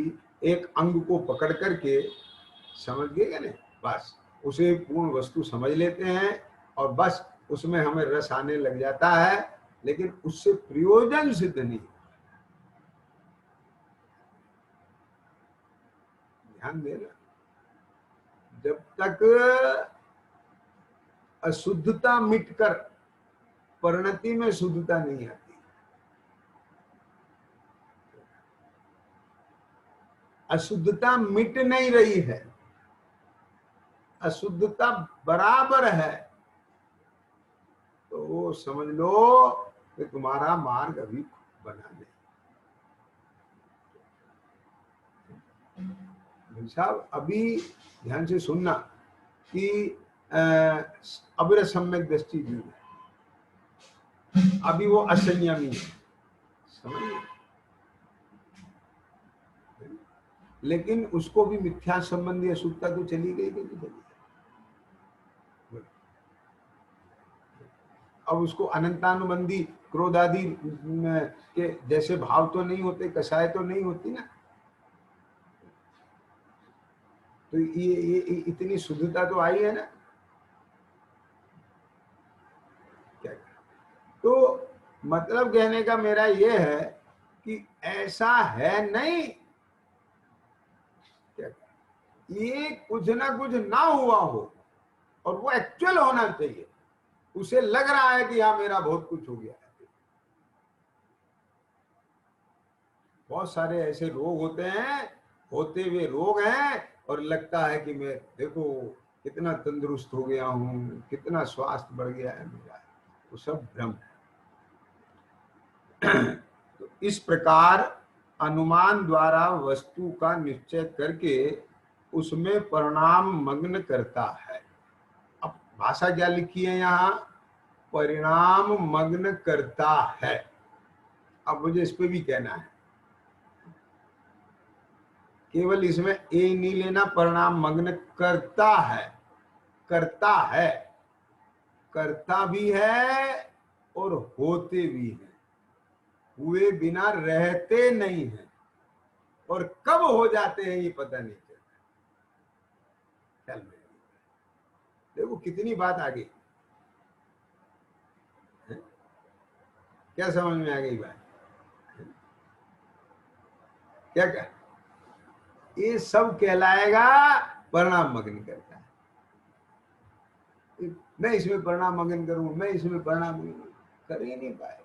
एक अंग को पकड़ करके, समझ गए क्या नहीं, बस उसे पूर्ण वस्तु समझ लेते हैं और बस उसमें हमें रस आने लग जाता है, लेकिन उससे प्रयोजन सिद्ध नहीं। ध्यान देना, जब तक अशुद्धता मिटकर परिणति में शुद्धता नहीं आती, अशुद्धता मिट नहीं रही है, अशुद्धता बराबर है, तो वो समझ लो कि तुम्हारा मार्ग अभी बना नहीं। भाई साहब अभी ध्यान से सुनना कि अविरत सम्यक दृष्टि भी है, अभी वो असंयमी है, समझ, लेकिन उसको भी मिथ्या संबंधी अशुद्धता तो चली गई कि नहीं चली। अब उसको अनंतानुबंधी क्रोध आदि के जैसे भाव तो नहीं होते, कषाय तो नहीं होती ना, तो ये इतनी शुद्धता तो आई है ना। क्या, तो मतलब कहने का मेरा ये है कि ऐसा है नहीं, क्या, ये कुछ ना कुछ ना हुआ हो और वो एक्चुअल होना चाहिए, उसे लग रहा है कि हाँ मेरा बहुत कुछ हो गया है। बहुत सारे ऐसे रोग होते हैं, होते हुए रोग हैं, और लगता है कि मैं देखो कितना तंदुरुस्त हो गया हूं, कितना स्वास्थ्य बढ़ गया है मेरा, वो सब भ्रम है। तो इस प्रकार अनुमान द्वारा वस्तु का निश्चय करके उसमें परिणाम मग्न करता है। अब भाषा क्या लिखी है यहाँ, परिणाम मग्न करता है। अब मुझे इस पे भी कहना है, केवल इसमें ए नहीं लेना, परिणाम मग्न करता है, करता है, करता भी है और होते भी हैं, हुए बिना रहते नहीं हैं, और कब हो जाते हैं ये पता नहीं चलता। चल देखो कितनी बात आ गई, क्या समझ में आ गई बात, क्या क्या, ये सब कहलाएगा परिणाम मग्न करता है। मैं इसमें परिणाम मग्न करूं, मैं इसमें परिणाम कर ही नहीं पाएगा।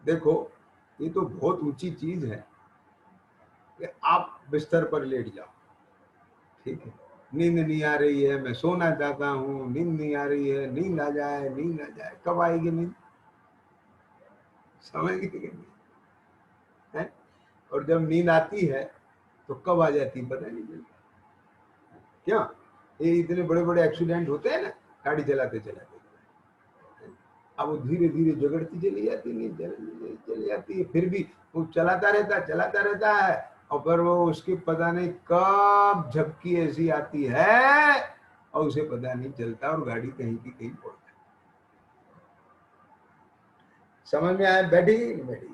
देखो ये तो बहुत ऊंची चीज है कि आप बिस्तर पर लेट जाओ, ठीक है, नींद नहीं आ रही है, मैं सोना चाहता हूँ, नींद नहीं आ रही है, नींद आ जाए, नींद आ जाए, कब आएगी नींद, समझ गए कि नहीं है? और जब नींद आती है तो कब आ जाती पता नहीं चलता। क्या ये इतने बड़े बड़े एक्सीडेंट होते हैं ना गाड़ी चलाते चलाते, अब वो धीरे धीरे झगड़ती चली जाती, नींद चली जाती है, फिर भी वो चलाता रहता है, और फिर वो उसकी पता नहीं कब झपकी ऐसी आती है और उसे पता नहीं चलता, और गाड़ी कहीं की कहीं पहुंच जाती। समझ में आया, बैठी नहीं बैठी,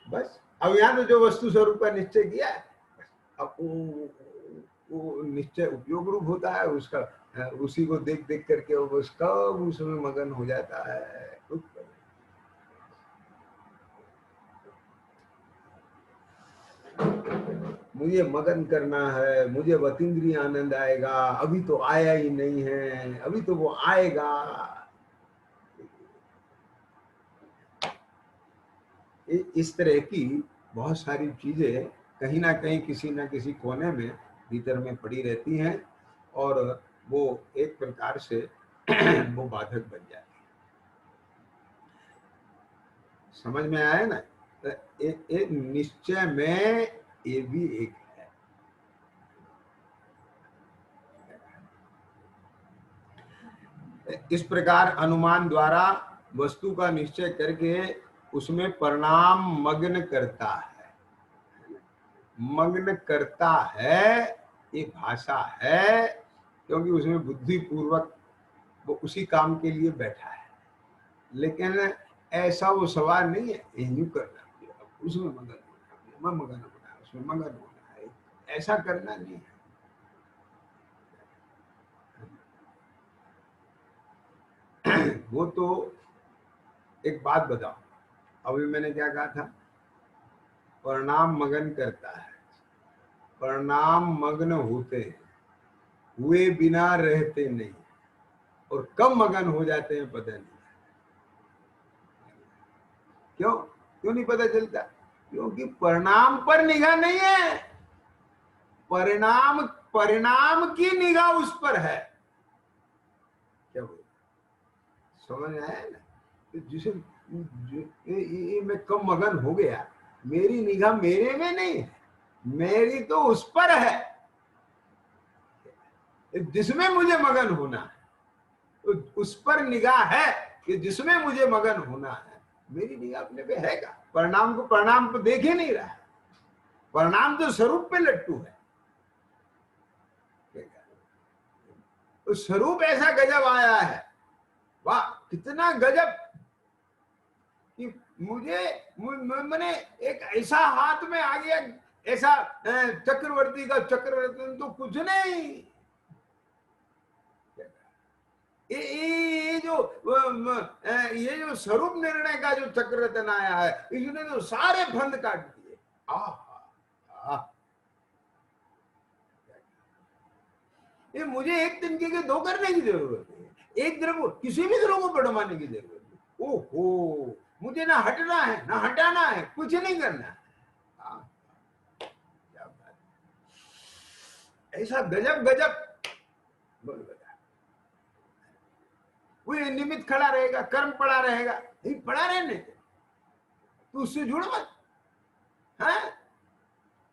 बस। अब यहाँ तो जो वस्तु स्वरूप का निश्चय किया है, अब वो निश्चय उपयोग रूप होता है उसका, उसी को देख देख करके वो बस कब उसमें मगन हो जाता है। मुझे मगन करना है, मुझे वतीन्द्रिय आनंद आएगा, अभी तो आया ही नहीं है, अभी तो वो आएगा। इस तरह की बहुत सारी चीजें कहीं ना कहीं किसी न किसी कोने में भीतर में पड़ी रहती हैं और वो एक प्रकार से वो बाधक बन जाती है। समझ में आया ना? तो निश्चय में ये भी एक है। इस प्रकार अनुमान द्वारा वस्तु का निश्चय करके उसमें परिणाम मग्न करता है, मग्न करता है, ये भाषा है, क्योंकि उसमें बुद्धि पूर्वक वो उसी काम के लिए बैठा है। लेकिन ऐसा वो सवाल नहीं है यूं करना, उसमें मगन होना, मैं मगन होना, उसमें मगन होना है, ऐसा करना नहीं है। वो तो एक बात बताओ, अभी मैंने क्या कहा था? परिणाम मगन करता है, परिणाम मग्न होते हैं, हुए बिना रहते नहीं, और कब मगन हो जाते हैं पता नहीं। क्यों क्यों नहीं पता चलता? क्योंकि परिणाम पर निगाह नहीं है, परिणाम परिणाम की निगाह उस पर है। क्या बोल, समझ आया ना? जिसे ये मैं कब मगन हो गया, मेरी निगाह मेरे में नहीं है, मेरी तो उस पर है जिसमें मुझे मगन होना है। तो उस पर निगाह है कि जिसमें मुझे मगन होना है, मेरी निगाह अपने पे है का? परिणाम को परिणाम पर देख ही नहीं रहा है, परिणाम तो स्वरूप पे लट्टू है। तो स्वरूप ऐसा गजब आया है, वाह कितना गजब, कि मुझे मैंने एक ऐसा हाथ में आ गया, ऐसा चक्रवर्ती का चक्रवर्ती तो कुछ नहीं। ये जो स्वरूप निर्णय का जो चक्ररत्न आया है, इसने तो सारे बंध काट दिए। ये मुझे एक तिनके के दो करने की जरूरत है, एक द्रव किसी भी द्रव को बढ़वाने की जरूरत है। ओहो, मुझे ना हटना है ना हटाना है, कुछ नहीं करना है। ऐसा गजब गजब बोल बता। वो निमित्त खड़ा रहेगा, कर्म पड़ा रहेगा, नहीं पड़ा रहने, तू उससे जुड़ मत, है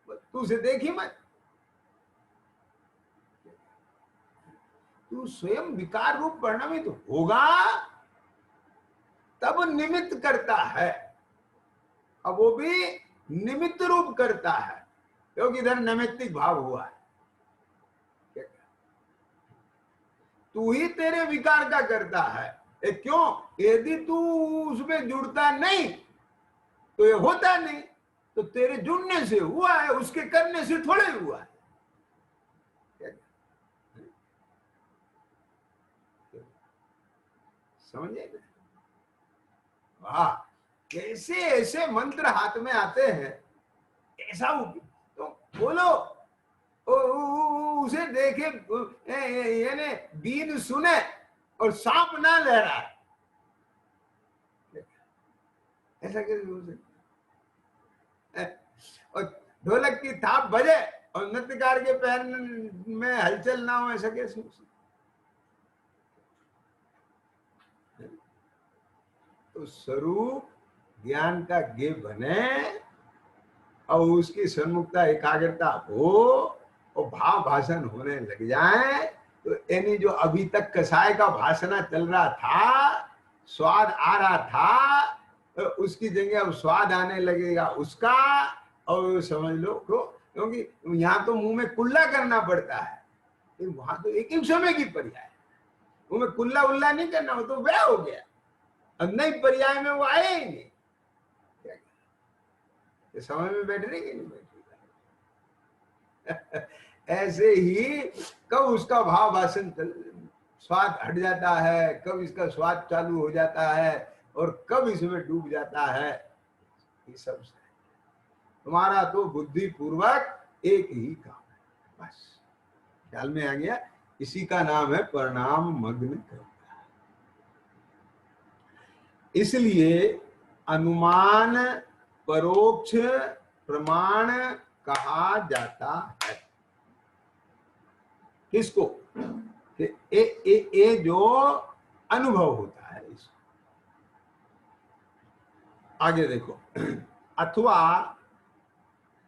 तू उसे देखी मत, तू स्वयं विकार रूप परिणमित होगा तब निमित्त करता है। अब वो भी निमित्त रूप करता है, क्योंकि इधर नैमित्तिक भाव हुआ है। तू ही तेरे विकार का करता है। क्यों? यदि तू उसमें जुड़ता नहीं तो ये होता नहीं, तो तेरे जुड़ने से हुआ है, उसके करने से थोड़े हुआ है। समझे ना? वाह, कैसे ऐसे मंत्र हाथ में आते हैं, ऐसा तो बोलो, उसे देखे, यानी बीन सुने और सांप ना लहराए, ऐसा कैसे हो सकता? और ढोलक की थाप बजे और नृत्यकार के पैर में हलचल ना हो, ऐसा कैसे हो सकता? तो स्वरूप ज्ञान का गे बने और उसकी सन्मुखता एकाग्रता हो और भाव भाषण होने लग जाए, तो यानी जो अभी तक कसाय का भाषण चल रहा था, स्वाद आ रहा था, तो उसकी जगह अब स्वाद आने लगेगा उसका। और समझ लो क्योंकि यहाँ तो मुंह में कुल्ला करना पड़ता है, वहां तो एक ही समय की पर्याय, मुंह में कुल्ला उल्ला नहीं करना, वो तो वह हो गया। अब नई पर्याय में वो आए ही नहीं, समय में बैठ रही कि नहीं बैठ रही? ऐसे ही कब उसका भाव भाषण स्वाद हट जाता है, कब इसका स्वाद चालू हो जाता है और कब इसमें डूब जाता है, ये सब तुम्हारा तो बुद्धि पूर्वक एक ही काम है, बस ख्याल में आ गया। इसी का नाम है परिणाम मग्न करता। इसलिए अनुमान परोक्ष प्रमाण कहा जाता है। किसको? कि ए जो अनुभव होता है इसको। आगे देखो, अथवा,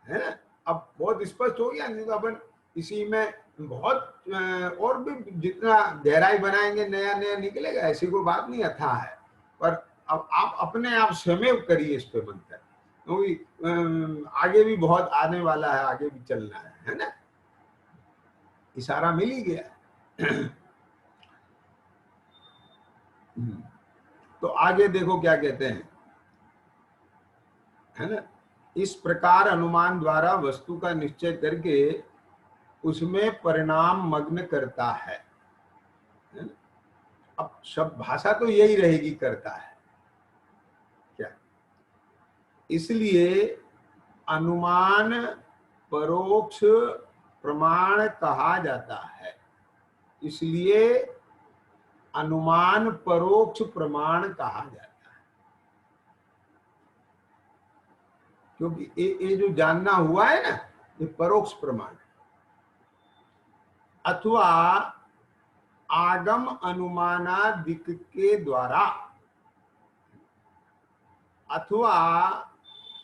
है ना, अब बहुत स्पष्ट हो गया। नहीं तो अपन इसी में बहुत और भी जितना गहराई बनाएंगे नया नया निकलेगा, ऐसी कोई बात नहीं, अथा है। पर अब आप अपने आप स्वयं करिए इस पे मंथन, क्योंकि आगे भी बहुत आने वाला है, आगे भी चलना है ना। इशारा मिल ही गया। तो आगे देखो क्या कहते हैं, है ना। इस प्रकार अनुमान द्वारा वस्तु का निश्चय करके उसमें परिणाम मग्न करता है ना? अब शब्द भाषा तो यही रहेगी, करता है क्या। इसलिए अनुमान परोक्ष प्रमाण कहा जाता है। इसलिए अनुमान परोक्ष प्रमाण कहा जाता है, क्योंकि ये जो जानना हुआ है ना, ये परोक्ष प्रमाण। अथवा आगम अनुमानादिक के द्वारा, अथवा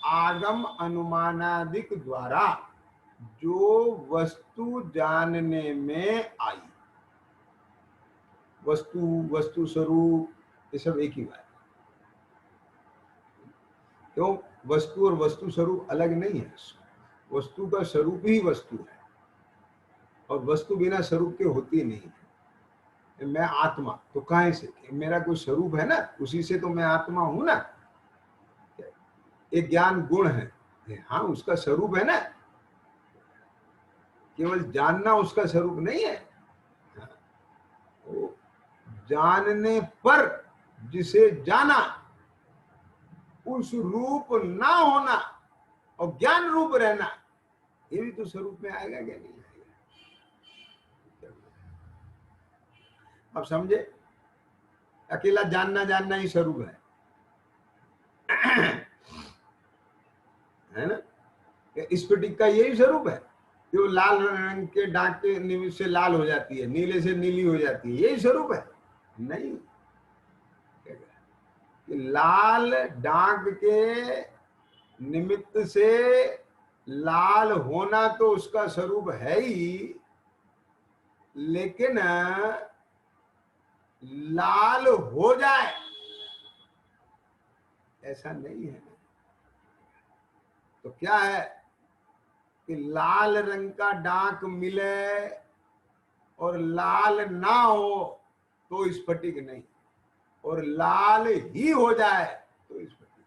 आगम अनुमानादिक द्वारा जो वस्तु जानने में आई। वस्तु, वस्तु स्वरूप, ये सब एक ही बात है। क्यों? वस्तु और वस्तु स्वरूप अलग नहीं है। वस्तु का स्वरूप ही वस्तु है, और वस्तु बिना स्वरूप के होती नहीं है। मैं आत्मा, तो काहे से? मेरा कोई स्वरूप है ना, उसी से तो मैं आत्मा हूं ना। एक ज्ञान गुण है, हाँ, उसका स्वरूप है ना। केवल जानना उसका स्वरूप नहीं है। वो जानने पर जिसे जाना, उस रूप ना होना और ज्ञान रूप रहना, ये भी तो स्वरूप में आएगा क्या? नहीं आएगा। अब समझे, अकेला जानना जानना ही स्वरूप है ना। स्फटिक का यही स्वरूप है कि वो लाल रंग के डाक के निमित्त से लाल हो जाती है, नीले से नीली हो जाती है, यही स्वरूप है? नहीं। लाल डाक के निमित्त से लाल होना तो उसका स्वरूप है ही, लेकिन लाल हो जाए ऐसा नहीं है। तो क्या है कि लाल रंग का डाक मिले और लाल ना हो तो स्फटिक नहीं, और लाल ही हो जाए तो स्फटिक।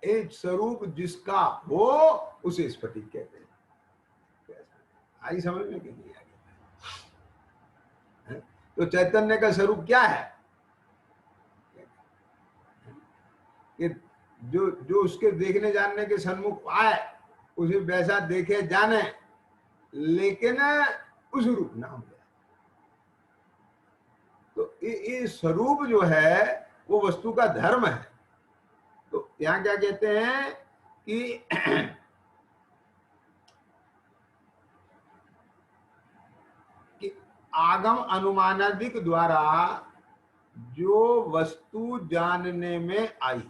एक स्वरूप जिसका हो उसे स्फटिक कहते हैं। आई समझ में कि नहीं आई? तो चैतन्य का स्वरूप क्या है कि जो जो उसके देखने जानने के सन्मुख आए उसे वैसा देखे जाने, लेकिन उस रूप ना हो जाए। तो ये स्वरूप जो है वो वस्तु का धर्म है। तो यहाँ क्या कहते हैं कि आगम अनुमानादिक द्वारा जो वस्तु जानने में आई,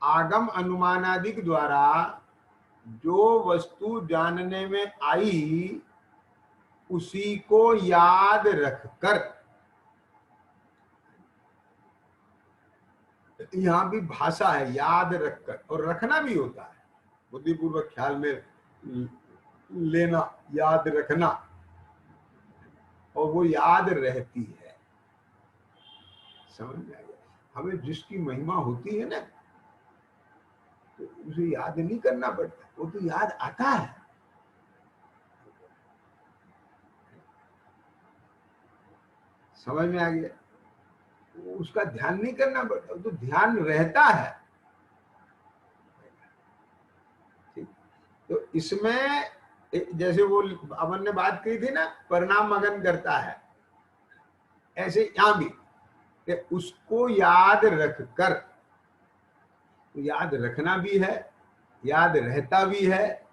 आगम अनुमानादिक द्वारा जो वस्तु जानने में आई, उसी को याद रखकर, यहां भी भाषा है याद रखकर, और रखना भी होता है, बुद्धिपूर्वक ख्याल में लेना, याद रखना, और वो याद रहती है। समझ में आ गया? हमें जिसकी महिमा होती है ना, तो उसे याद नहीं करना पड़ता, वो तो याद आता है। समझ में आ गया? उसका ध्यान नहीं करना पड़ता, तो ध्यान रहता है। तो इसमें जैसे वो अपन ने बात की थी ना, परिणाम मगन करता है, ऐसे यहां भी कि उसको याद रखकर याद रखना भी है, याद रहता भी है,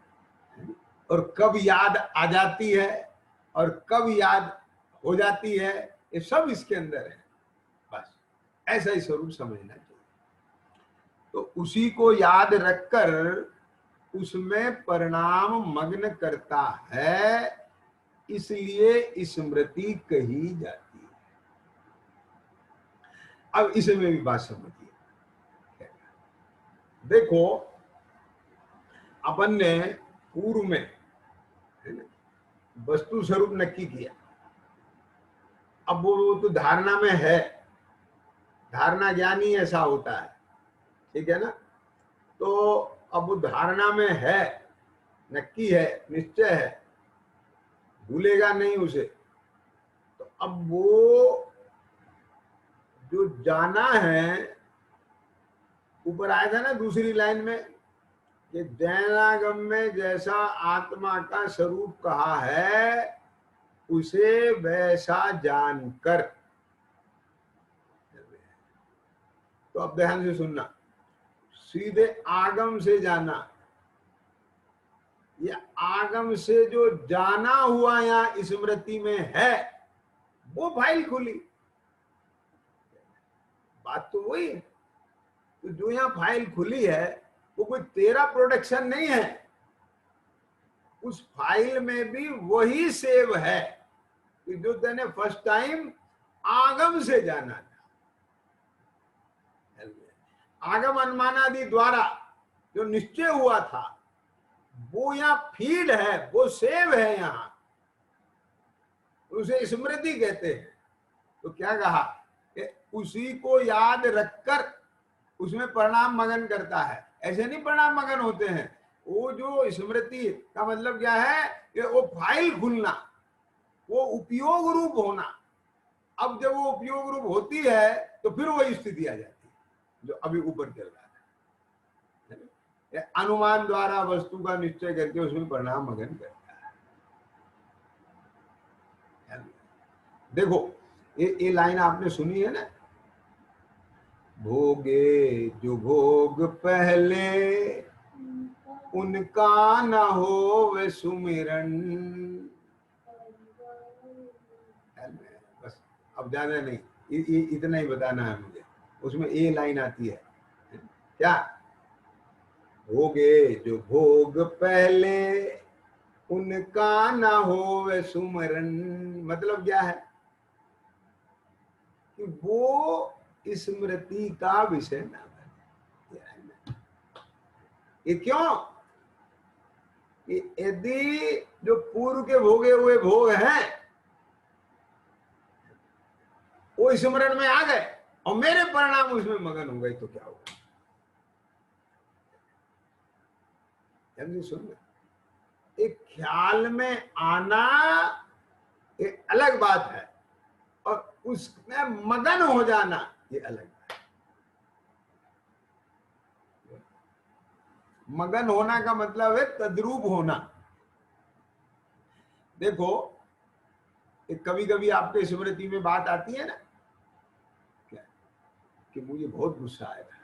और कब याद आ जाती है और कब याद हो जाती है, ये सब इसके अंदर है। बस ऐसा ही स्वरूप समझना चाहिए। तो उसी को याद रखकर उसमें परिणाम मग्न करता है, इसलिए स्मृति कही जाती है। अब इसमें भी बात समझिए। देखो, अपन ने पूर्व में वस्तु स्वरूप नक्की किया। अब वो तो धारणा में है, धारणा ज्ञान ही ऐसा होता है, ठीक है ना। तो अब वो धारणा में है, नक्की है, निश्चय है, भूलेगा नहीं उसे। तो अब वो जो जाना है, ऊपर आया था ना दूसरी लाइन में कि जैनागम में जैसा आत्मा का स्वरूप कहा है उसे वैसा जानकर। तो अब ध्यान से सुनना, सीधे आगम से जाना, ये आगम से जो जाना हुआ यहाँ स्मृति में है वो फाइल खुली। बात तो वही है। तो जो यहाँ फाइल खुली है वो कोई तेरा प्रोडक्शन नहीं है, उस फाइल में भी वही सेव है कि जो तेने फर्स्ट टाइम आगम से जाना था। आगम अनुमानादि द्वारा जो निश्चय हुआ था वो यहाँ फीड है, वो सेव है यहाँ, उसे स्मृति कहते हैं। तो क्या कहा कि उसी को याद रखकर उसमें परिणाम मगन करता है। ऐसे नहीं परिणाम मगन होते हैं, वो जो स्मृति का मतलब क्या है कि वो फाइल खुलना, वो उपयोग रूप होना। अब जब वो उपयोग रूप होती है तो फिर वही स्थिति आ जाती है जो अभी ऊपर चल रहा है। अनुमान द्वारा वस्तु का निश्चय करके उसमें परिणाम मगन करता है। देखो, ये लाइन आपने सुनी है ना, भोगे जो भोग पहले उनका न हो वे सुमिरन। बस अब ज्यादा नहीं, इतना ही बताना है मुझे। उसमें ये लाइन आती है क्या, भोगे जो भोग पहले उनका न हो वे सुमिरन। मतलब क्या है कि वो स्मृति का विषय ना बने। ये क्यों? यदि जो पूर्व के भोगे हुए भोग हैं वो स्मरण में आ गए और मेरे परिणाम उसमें मगन हो गए तो क्या होगा? सुनना, एक ख्याल में आना एक अलग बात है और उसमें मगन हो जाना ये अलग बात है। मगन होना का मतलब है तद्रूप होना। देखो, कभी कभी आपके स्मृति में बात आती है ना क्या कि मुझे बहुत गुस्सा आया था,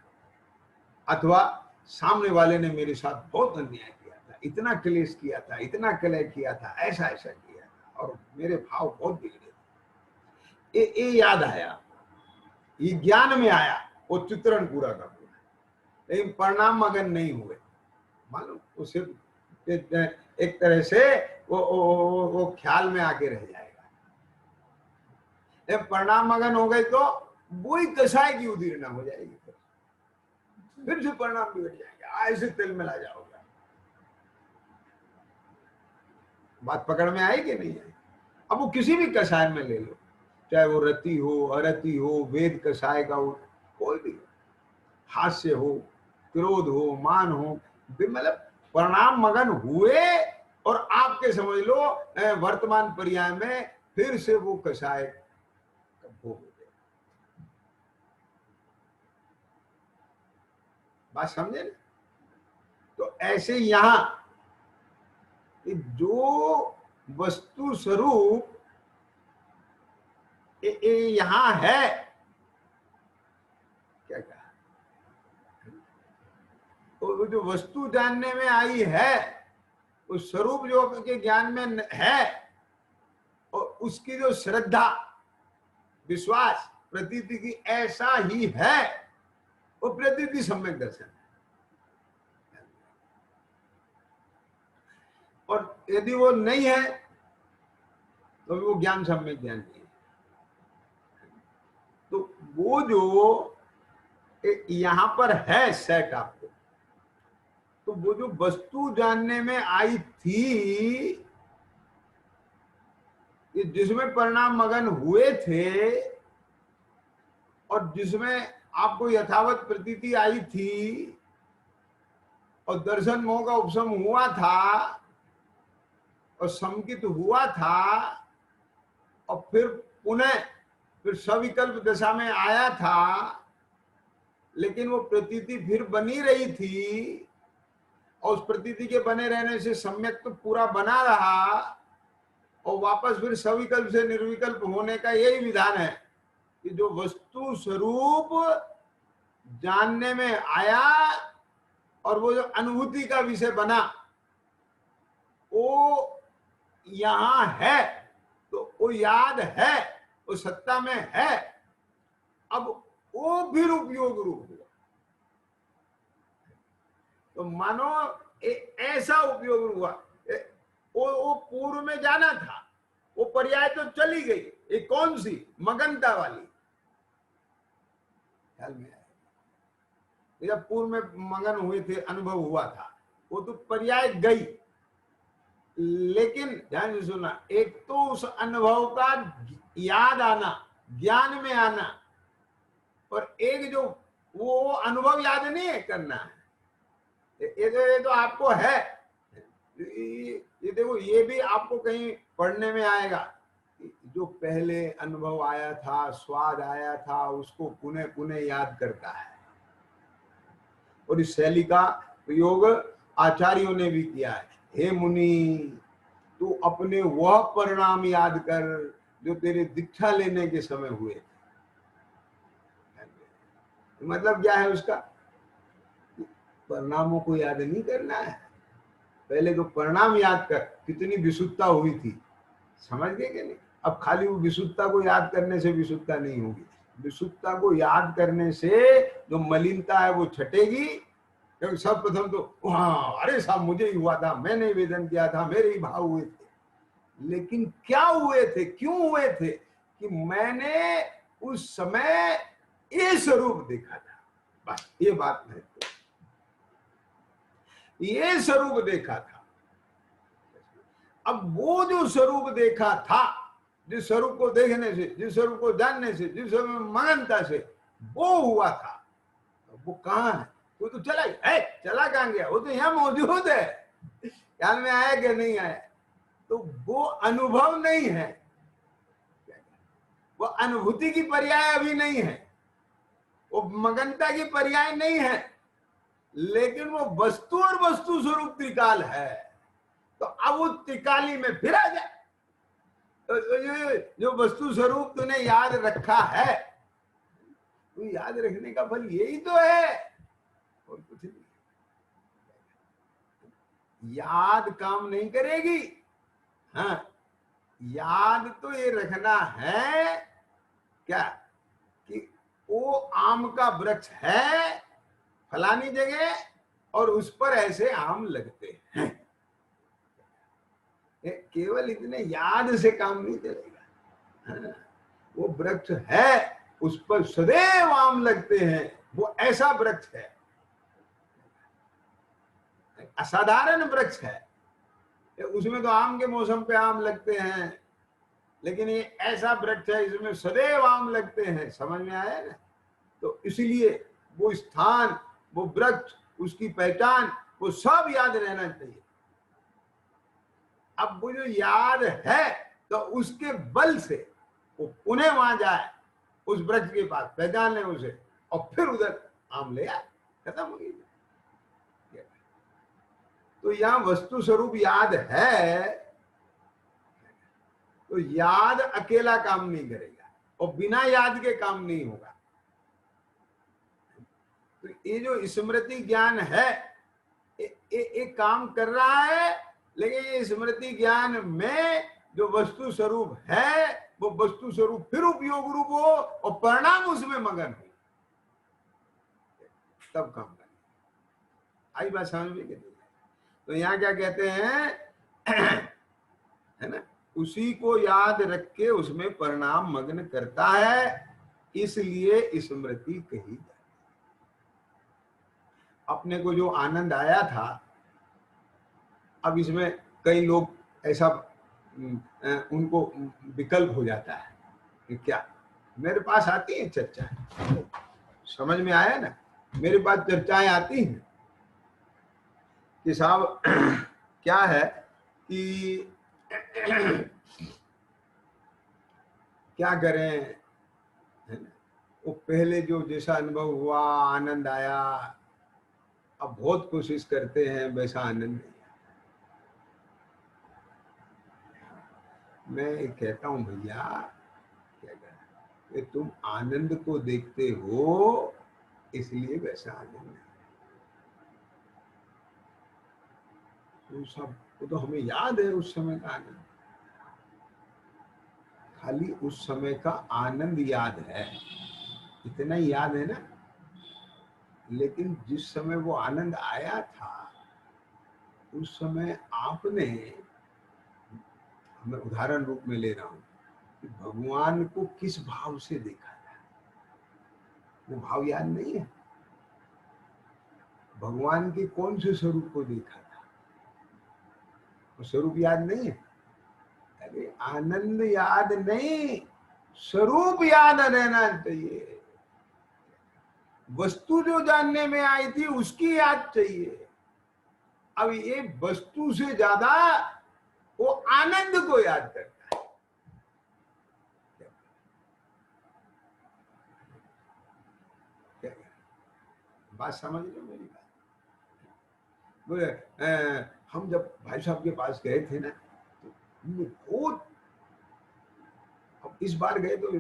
अथवा सामने वाले ने मेरे साथ बहुत अन्याय किया था, इतना क्लेश किया था, इतना कलह किया था, ऐसा ऐसा किया था और मेरे भाव बहुत बिगड़े थे। ये याद आया, ये ज्ञान में आया, वो चित्रण पूरा का पूरा, लेकिन परिणाम मगन नहीं हुए। मालूम, वो सिर्फ एक तरह से वो ख्याल में आके रह जाएगा। जब परिणाम मगन हो गए तो वही कसाय की उदीरना हो जाएगी, फिर से परिणाम बिगड़ जाएंगे, ऐसे तिल मिला जाओगे। बात पकड़ में आई कि नहीं आई? अब वो किसी भी कसाय में ले लो, चाहे वो रति हो, अरति हो, वेद कसाय का हो, कोई भी हो, हास्य हो, क्रोध हो, मान हो, मतलब परिणाम मगन हुए और आपके समझ लो वर्तमान पर्याय में फिर से वो कसाय हो गए। बात समझे ना? तो ऐसे यहां जो वस्तु स्वरूप यहां है, क्या कहा, वो जो वस्तु जानने में आई है, उस स्वरूप जो के ज्ञान में है, और उसकी जो श्रद्धा विश्वास प्रतीति की ऐसा ही है, वो प्रतीति सम्यक दर्शन है। और यदि वो नहीं है तो वो ज्ञान सम्यक ज्ञान नहीं है। तो वो जो यहां पर है सेट आपको, तो वो जो वस्तु जानने में आई थी, जिसमें परिणाम मगन हुए थे और जिसमें आपको यथावत प्रतीति आई थी और दर्शन मोह का उपशम हुआ था और संकित हुआ था, और फिर सविकल्प दशा में आया था, लेकिन वो प्रतीति फिर बनी रही थी और उस प्रतीति के बने रहने से सम्यक तो पूरा बना रहा, और वापस फिर सविकल्प से निर्विकल्प होने का यही विधान है कि जो वस्तु स्वरूप जानने में आया और वो जो अनुभूति का विषय बना, वो यहां है, तो वो याद है, वो सत्ता में है। अब वो फिर उपयोग रूप हुआ, तो मानो ऐसा उपयोग हुआ, वो पूर्व में जाना था, वो पर्याय तो चली गई, ये कौन सी मगनता वाली, ख्याल में आया? जब पूर्व में मगन हुए थे, अनुभव हुआ था, वो तो पर्याय गई, लेकिन ध्यान से सुना, एक तो उस अनुभव का याद आना, ज्ञान में आना, और एक जो वो अनुभव याद नहीं है करना है, ये तो आपको है। ये देखो, ये भी आपको कहीं पढ़ने में आएगा, जो पहले अनुभव आया था, स्वाद आया था, उसको पुनः पुनः याद करता है। और इस शैली का प्रयोग आचार्यों ने भी किया है। हे मुनि, तू अपने वह परिणाम याद कर जो तेरे दीक्षा लेने के समय हुए थे। मतलब क्या है उसका? परिणामों को याद नहीं करना है, पहले तो परिणाम याद कर, कितनी विशुद्धता हुई थी, समझ गए कि नहीं? अब खाली वो विशुद्धता को याद करने से विशुद्धता नहीं होगी, विशुद्धता को याद करने से जो मलिनता है वो छटेगी। क्योंकि सर्वप्रथम तो हाँ, अरे साहब मुझे ही हुआ था, मैंने वेदन किया था, मेरे ही भाव हुए थे, लेकिन क्या हुए थे, क्यों हुए थे? कि मैंने उस समय ये स्वरूप देखा था, बस ये बात है, ये स्वरूप देखा था। अब वो जो स्वरूप देखा था, जिस स्वरूप को देखने से, जिस स्वरूप को जानने से, जिस स्वरूप में मगनता से वो हुआ था, वो कहाँ है? वो तो चला चला कहाँ गया? वो तो यहाँ मौजूद है, ख्याल में आया कि नहीं आया? तो वो अनुभव नहीं है, वो अनुभूति की पर्याय अभी नहीं है, वो मगनता की पर्याय नहीं है, लेकिन वो वस्तु और वस्तु स्वरूप त्रिकाल है। तो अब वो त्रिकाली में फिर आ जाए, तो जो वस्तु स्वरूप तूने याद रखा है, तो याद रखने का फल यही तो है, और कुछ नहीं। याद काम नहीं करेगी, हाँ, याद तो ये रखना है क्या कि वो आम का वृक्ष है फलानी जगह और उस पर ऐसे आम लगते हैं। केवल इतने याद से काम नहीं चलेगा, हाँ, वो वृक्ष है, उस पर सदैव आम लगते हैं, वो ऐसा वृक्ष है, असाधारण वृक्ष है, उसमें तो आम के मौसम पे आम लगते हैं, लेकिन ये ऐसा वृक्ष है इसमें सदैव आम लगते हैं। समझ में आया ना? तो इसलिए वो स्थान, वो वृक्ष, उसकी पहचान, वो सब याद रहना चाहिए। अब वो जो याद है, तो उसके बल से वो पुनः वहां जाए, उस वृक्ष के पास पहचान ले उसे, और फिर उधर आम ले आए, खत्म हो गई। तो यहां वस्तु स्वरूप याद है, तो याद अकेला काम नहीं करेगा और बिना याद के काम नहीं होगा। तो ये जो स्मृति ज्ञान है, एक काम कर रहा है, लेकिन ये स्मृति ज्ञान में जो वस्तु स्वरूप है वो वस्तु स्वरूप फिर उपयोग रूप हो और परिणाम उसमें मगन हो, तब काम करना। आई बात समझ में? तो यहाँ क्या कहते हैं है ना, उसी को याद रख के उसमें परिणाम मग्न करता है, इसलिए स्मृति कही जाती। अपने को जो आनंद आया था, अब इसमें कई लोग ऐसा उनको विकल्प हो जाता है कि क्या मेरे पास आती है चर्चाएं, समझ में आया ना, मेरे पास चर्चाएं आती हैं कि साहब क्या है कि क्या करें, है ना, वो पहले जो जैसा अनुभव हुआ, आनंद आया, अब बहुत कोशिश करते हैं वैसा आनंद नहीं। मैं कहता हूं भैया, क्या कि तुम आनंद को देखते हो इसलिए वैसा आनंद नहीं। तो सब वो तो हमें याद है उस समय का आनंद, खाली उस समय का आनंद याद है, इतना ही याद है ना। लेकिन जिस समय वो आनंद आया था उस समय आपने, मैं उदाहरण रूप में ले रहा हूं कि भगवान को किस भाव से देखा था, वो भाव याद नहीं है। भगवान के कौन से स्वरूप को देखा था, वो स्वरूप याद नहीं है। अरे आनंद याद नहीं, स्वरूप याद रहना चाहिए। वस्तु जो जानने में आई थी उसकी याद चाहिए। अब ये वस्तु से ज्यादा वो आनंद को याद करता है। क्या बात समझ लो मेरी बात? हम जब भाई साहब के पास गए थे ना, तो हमने बहुत, अब इस बार गए तो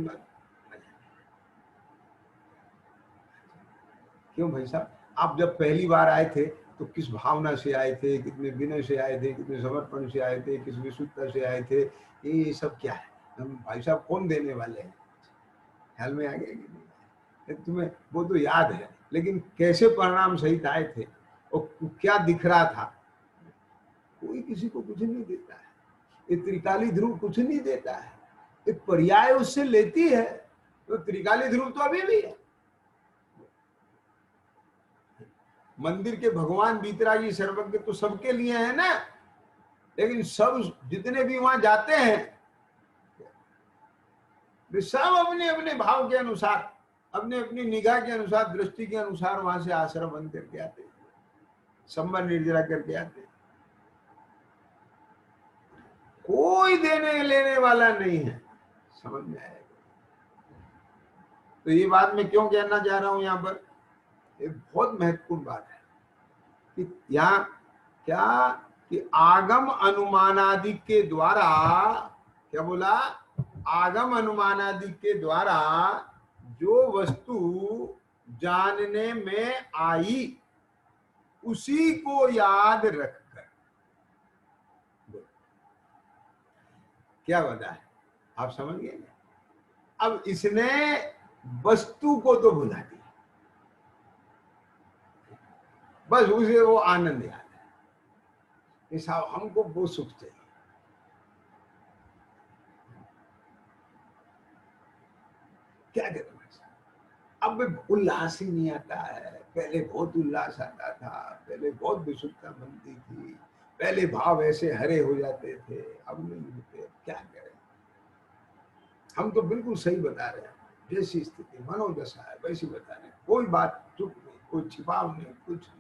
क्यों भाई साहब, आप जब पहली बार आए थे तो किस भावना से आए थे, कितने विनय से आए थे, कितने समर्पण से आए थे, किस विशुद्धता से आए थे, ये सब क्या है, हम भाई साहब कौन देने वाले हैं, ख्याल में आ गया कि नहीं? तुम्हें वो तो याद है, लेकिन कैसे परिणाम सहित आए थे और क्या दिख रहा था, कोई किसी को कुछ नहीं देता है। ये त्रिकाली ध्रुव कुछ नहीं देता है, एक पर्याय उससे लेती है। तो त्रिकाली ध्रुव तो अभी भी है। मंदिर के भगवान बीतरागी सर्वज्ञ तो सबके लिए है ना, लेकिन सब जितने भी वहां जाते हैं वे सब अपने अपने भाव के अनुसार, अपने अपनी निगाह के अनुसार, दृष्टि के अनुसार वहां से आश्रम बंद करके आते, संबर निर्जरा करके आते। कोई देने लेने वाला नहीं है, समझ में आएगा। तो ये बात मैं क्यों कहना चाह रहा हूं यहाँ पर, एक बहुत महत्वपूर्ण बात है कि यहाँ क्या कि आगम अनुमानादि के द्वारा, क्या बोला, आगम अनुमानादि के द्वारा जो वस्तु जानने में आई उसी को याद रखकर, क्या बता है, आप समझ गए ना। अब इसने वस्तु को तो भुला दिया, बस उसे वो आनंद याद है कि साहब हमको वो सुख चाहिए। क्या करें, अब उल्लास ही नहीं आता है। पहले बहुत उल्लास आता था, पहले बहुत विशुद्धता बनती थी, पहले भाव ऐसे हरे हो जाते थे, अब नहीं होते। क्या करें, हम तो बिल्कुल सही बता रहे हैं, जैसी स्थिति मनोदशा है वैसी बता रहे हैं, कोई बात चुप नहीं, कोई छिपाव नहीं, कुछ नहीं।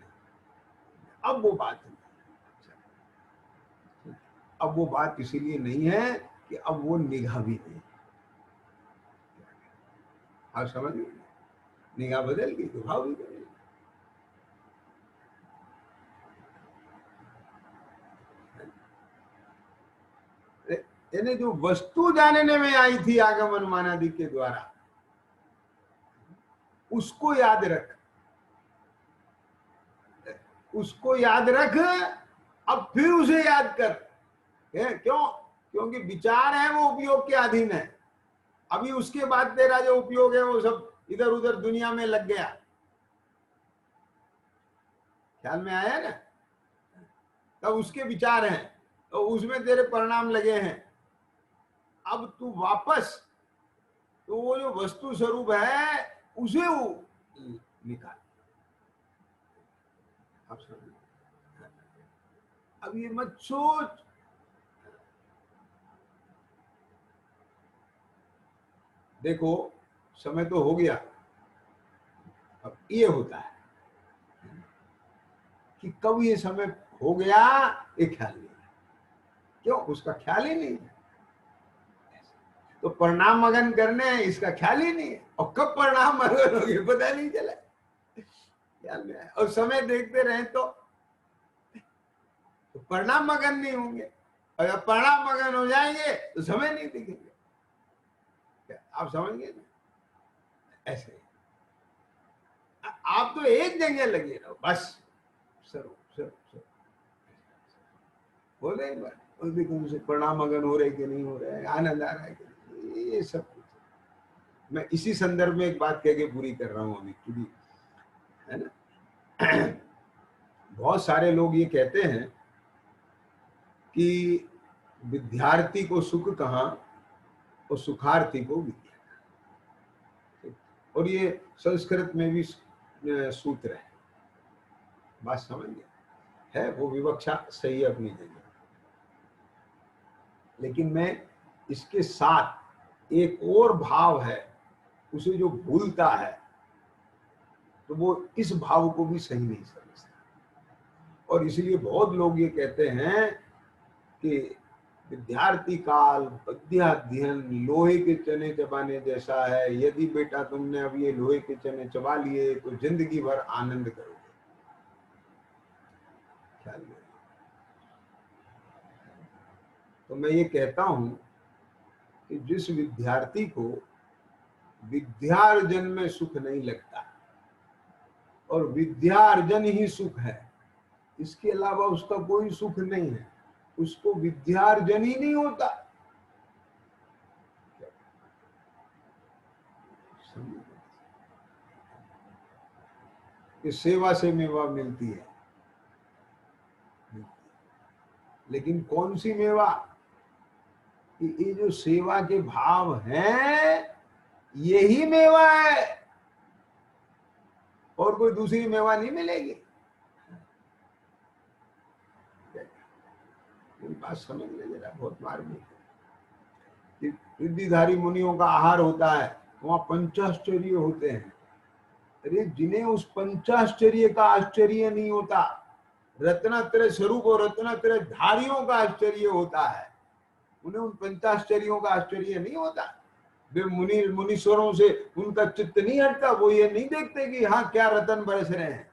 अब वो बात नहीं, अब वो बात इसीलिए नहीं है कि अब वो निगाह भी नहीं। आप समझ गए, निगाह बदल गई तो भाव भी बदल। यानी जो वस्तु जानने में आई थी आगम अनुमानादि के द्वारा, उसको याद रख। उसको याद रख, अब फिर उसे याद कर। क्यों? क्योंकि विचार है वो उपयोग के अधीन है। अभी उसके बाद तेरा जो उपयोग है वो सब इधर उधर दुनिया में लग गया। ख्याल में आया ना? तब उसके विचार हैं तो उसमें तेरे परिणाम लगे हैं। अब तू वापस तो वो जो वस्तु स्वरूप है उसे वो निकाल। अब समझ, अब ये मत सोच देखो समय तो हो गया। अब ये होता है कि कब ये समय हो गया ये ख्याल नहीं है। क्यों? उसका ख्याल ही नहीं है। तो परिणाम मगन करने इसका ख्याल ही नहीं है, और कब परिणाम मगन हो गए पता नहीं चला। ख्याल में आया। और समय देखते रहे तो परिणाम मगन नहीं होंगे, और जब परिणाम मगन हो जाएंगे तो समय नहीं दिखेंगे। आप समझ गए ना? ऐसे आप तो एक जगह लगे रहो बस, सरो सरो सरो हो रहे बात। और देखो उनसे परिणाम मगन हो रहे कि नहीं हो रहे, आनंद आ रहा है कि नहीं, ये सब कुछ। मैं इसी संदर्भ में एक बात कह के पूरी कर रहा हूं अभी, क्योंकि है ना बहुत सारे लोग ये कहते हैं कि विद्यार्थी को सुख कहाँ और सुखार्थी को विद्या। और ये संस्कृत में भी सूत्र है, बात समझ गए है, वो विवक्षा सही है अपनी जगह। लेकिन मैं इसके साथ एक और भाव है, उसे जो भूलता है तो वो इस भाव को भी सही नहीं समझता। और इसलिए बहुत लोग ये कहते हैं कि विद्यार्थी काल पद्याध्ययन लोहे के चने चबाने जैसा है, यदि बेटा तुमने अब ये लोहे के चने चबा लिए तो जिंदगी भर आनंद करोगे। ख्याल में? तो मैं ये कहता हूं कि जिस विद्यार्थी को विद्यार्जन में सुख नहीं लगता, और विद्यार्जन ही सुख है, इसके अलावा उसका कोई सुख नहीं है, उसको विद्यार्जन ही नहीं होता। कि सेवा से मेवा मिलती है, लेकिन कौन सी मेवा? कि ये जो सेवा के भाव हैं यही मेवा है, और कोई दूसरी मेवा नहीं मिलेगी। बात समझ ले जरा, बहुत मार्मिक है। रिद्धिधारी मुनियों का आहार होता है, वहां पंचाश्चर्य होते हैं। अरे जिन्हें उस पंचाश्चर्य का आश्चर्य नहीं होता, रत्नात्रय स्वरूप और रत्नात्रय धारियों का आश्चर्य होता है, उन्हें उन पंचाश्चर्यों का आश्चर्य नहीं होता। वे मुनीश्वरों से उनका चित्त नहीं हटता, वो ये नहीं देखते कि हाँ क्या रतन बरस रहे हैं।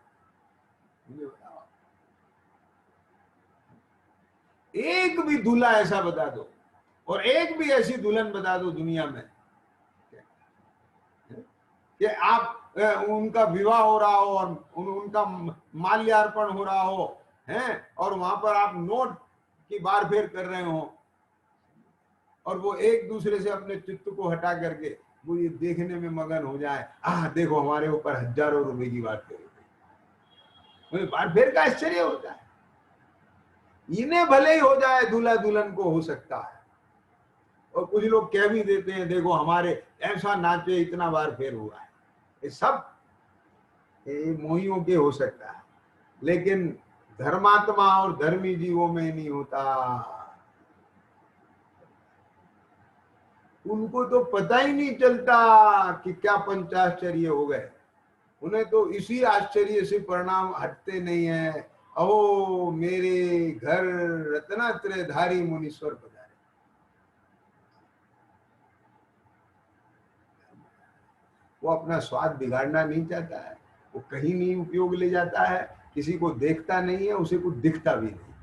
एक भी दूल्हा ऐसा बता दो, और एक भी ऐसी दुल्हन बता दो दुनिया में कि आप उनका विवाह हो रहा हो और उनका माल्यार्पण हो रहा हो हैं, और वहां पर आप नोट की बार फेर कर रहे हो, और वो एक दूसरे से अपने चित्त को हटा करके वो ये देखने में मगन हो जाए, देखो हमारे ऊपर हजारों रुपए की बात फेर, मुझे बार फेर का आश्चर्य होता है। इन्हें भले ही हो जाए, दूल्हा दुल्हन को हो सकता है। और कुछ लोग कह भी देते हैं देखो हमारे ऐसा नाचे इतना बार फेर हुआ है। ये सब मोहियों के हो सकता है, लेकिन धर्मात्मा और धर्मी जीवों में नहीं होता। उनको तो पता ही नहीं चलता कि क्या पंचाश्चर्य हो गए, उन्हें तो इसी आश्चर्य से परिणाम हटते नहीं है। अहो मेरे घर रत्नात्रय धारी मुनीश्वर पधारे। वो अपना स्वाद बिगाड़ना नहीं चाहता है, वो कहीं नहीं उपयोग ले जाता है, किसी को देखता नहीं है, उसे कुछ दिखता भी नहीं।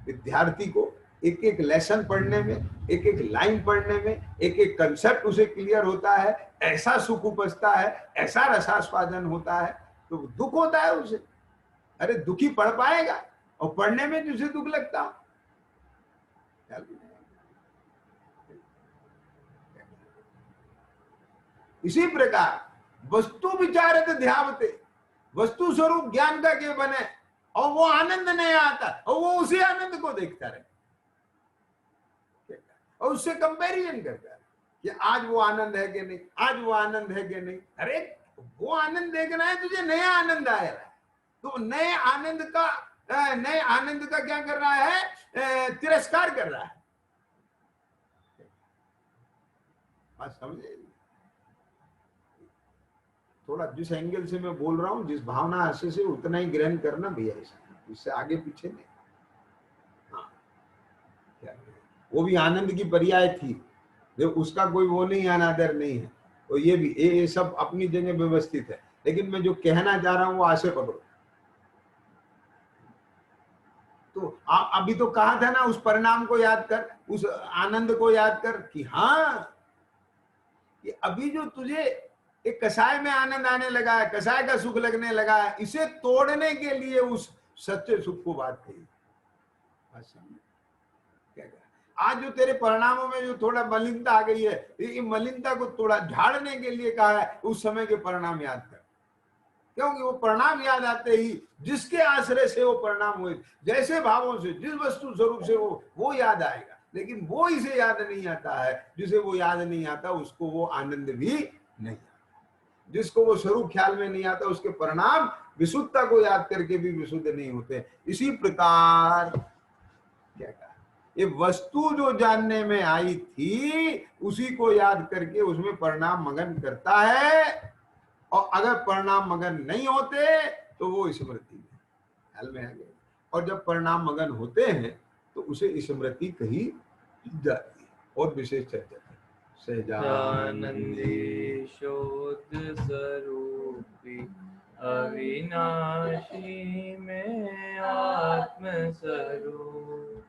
विद्यार्थी को एक एक लेसन पढ़ने में, एक एक लाइन पढ़ने में, एक एक कंसेप्ट उसे क्लियर होता है, ऐसा सुख उपजता है, ऐसा रसास्वादन होता है तो दुख होता है उसे। अरे दुखी पढ़ पाएगा, और पढ़ने में तुझे दुख लगता हो। इसी प्रकार वस्तु विचारत ध्यावते, वस्तु स्वरूप ज्ञान का के बने, और वो आनंद नहीं आता, और वो उसी आनंद को देखता रहे और उससे कंपैरिजन करता है कि आज वो आनंद है कि नहीं, आज वो आनंद है कि नहीं। अरे वो आनंद देखना है तुझे, नया आनंद आया है, तो नए आनंद का क्या कर रहा है, तिरस्कार कर रहा है। बात समझे? थोड़ा जिस एंगल से मैं बोल रहा हूं, जिस भावना से उतना ही ग्रहण करना भैया, इससे आगे पीछे नहीं। हाँ, वो भी आनंद की पर्याय थी, उसका कोई वो नहीं, अनादर नहीं है। तो ये भी ये सब अपनी जगह व्यवस्थित है, लेकिन मैं जो कहना चाह रहा हूं वो आशय पकड़ो। तो अभी तो कहा था ना, उस परिणाम को याद कर, उस आनंद को याद कर कि हाँ, कि अभी जो तुझे एक कसाय में आनंद आने लगा है, कसाय का सुख लगने लगा है, इसे तोड़ने के लिए उस सच्चे सुख को बात कही। क्या आज जो तेरे परिणामों में जो थोड़ा मलिनता आ गई है, ये मलिनता को थोड़ा झाड़ने के लिए कहा है, उस समय के परिणाम याद कर। क्योंकि वो परिणाम याद आते ही, जिसके आश्रय से वो परिणाम हुए, जैसे भावों से, जिस वस्तु स्वरूप से वो याद आएगा। लेकिन वो इसे याद नहीं आता है, जिसे वो याद नहीं आता उसको वो आनंद भी नहीं आता। जिसको वो स्वरूप ख्याल में नहीं आता, उसके परिणाम विशुद्धता को याद करके भी विशुद्ध नहीं होते। इसी प्रकार क्या कहा, ये वस्तु जो जानने में आई थी, उसी को याद करके उसमें परिणाम मगन करता है, और अगर परिणाम मगन नहीं होते तो वो स्मृति में ख्याल में आ गए, और जब परिणाम मगन होते हैं तो उसे स्मृति कही जाती है। और विशेष चर्चा सहजानंदी शोध स्वरूपी अविनाशी में आत्म स्वरूप,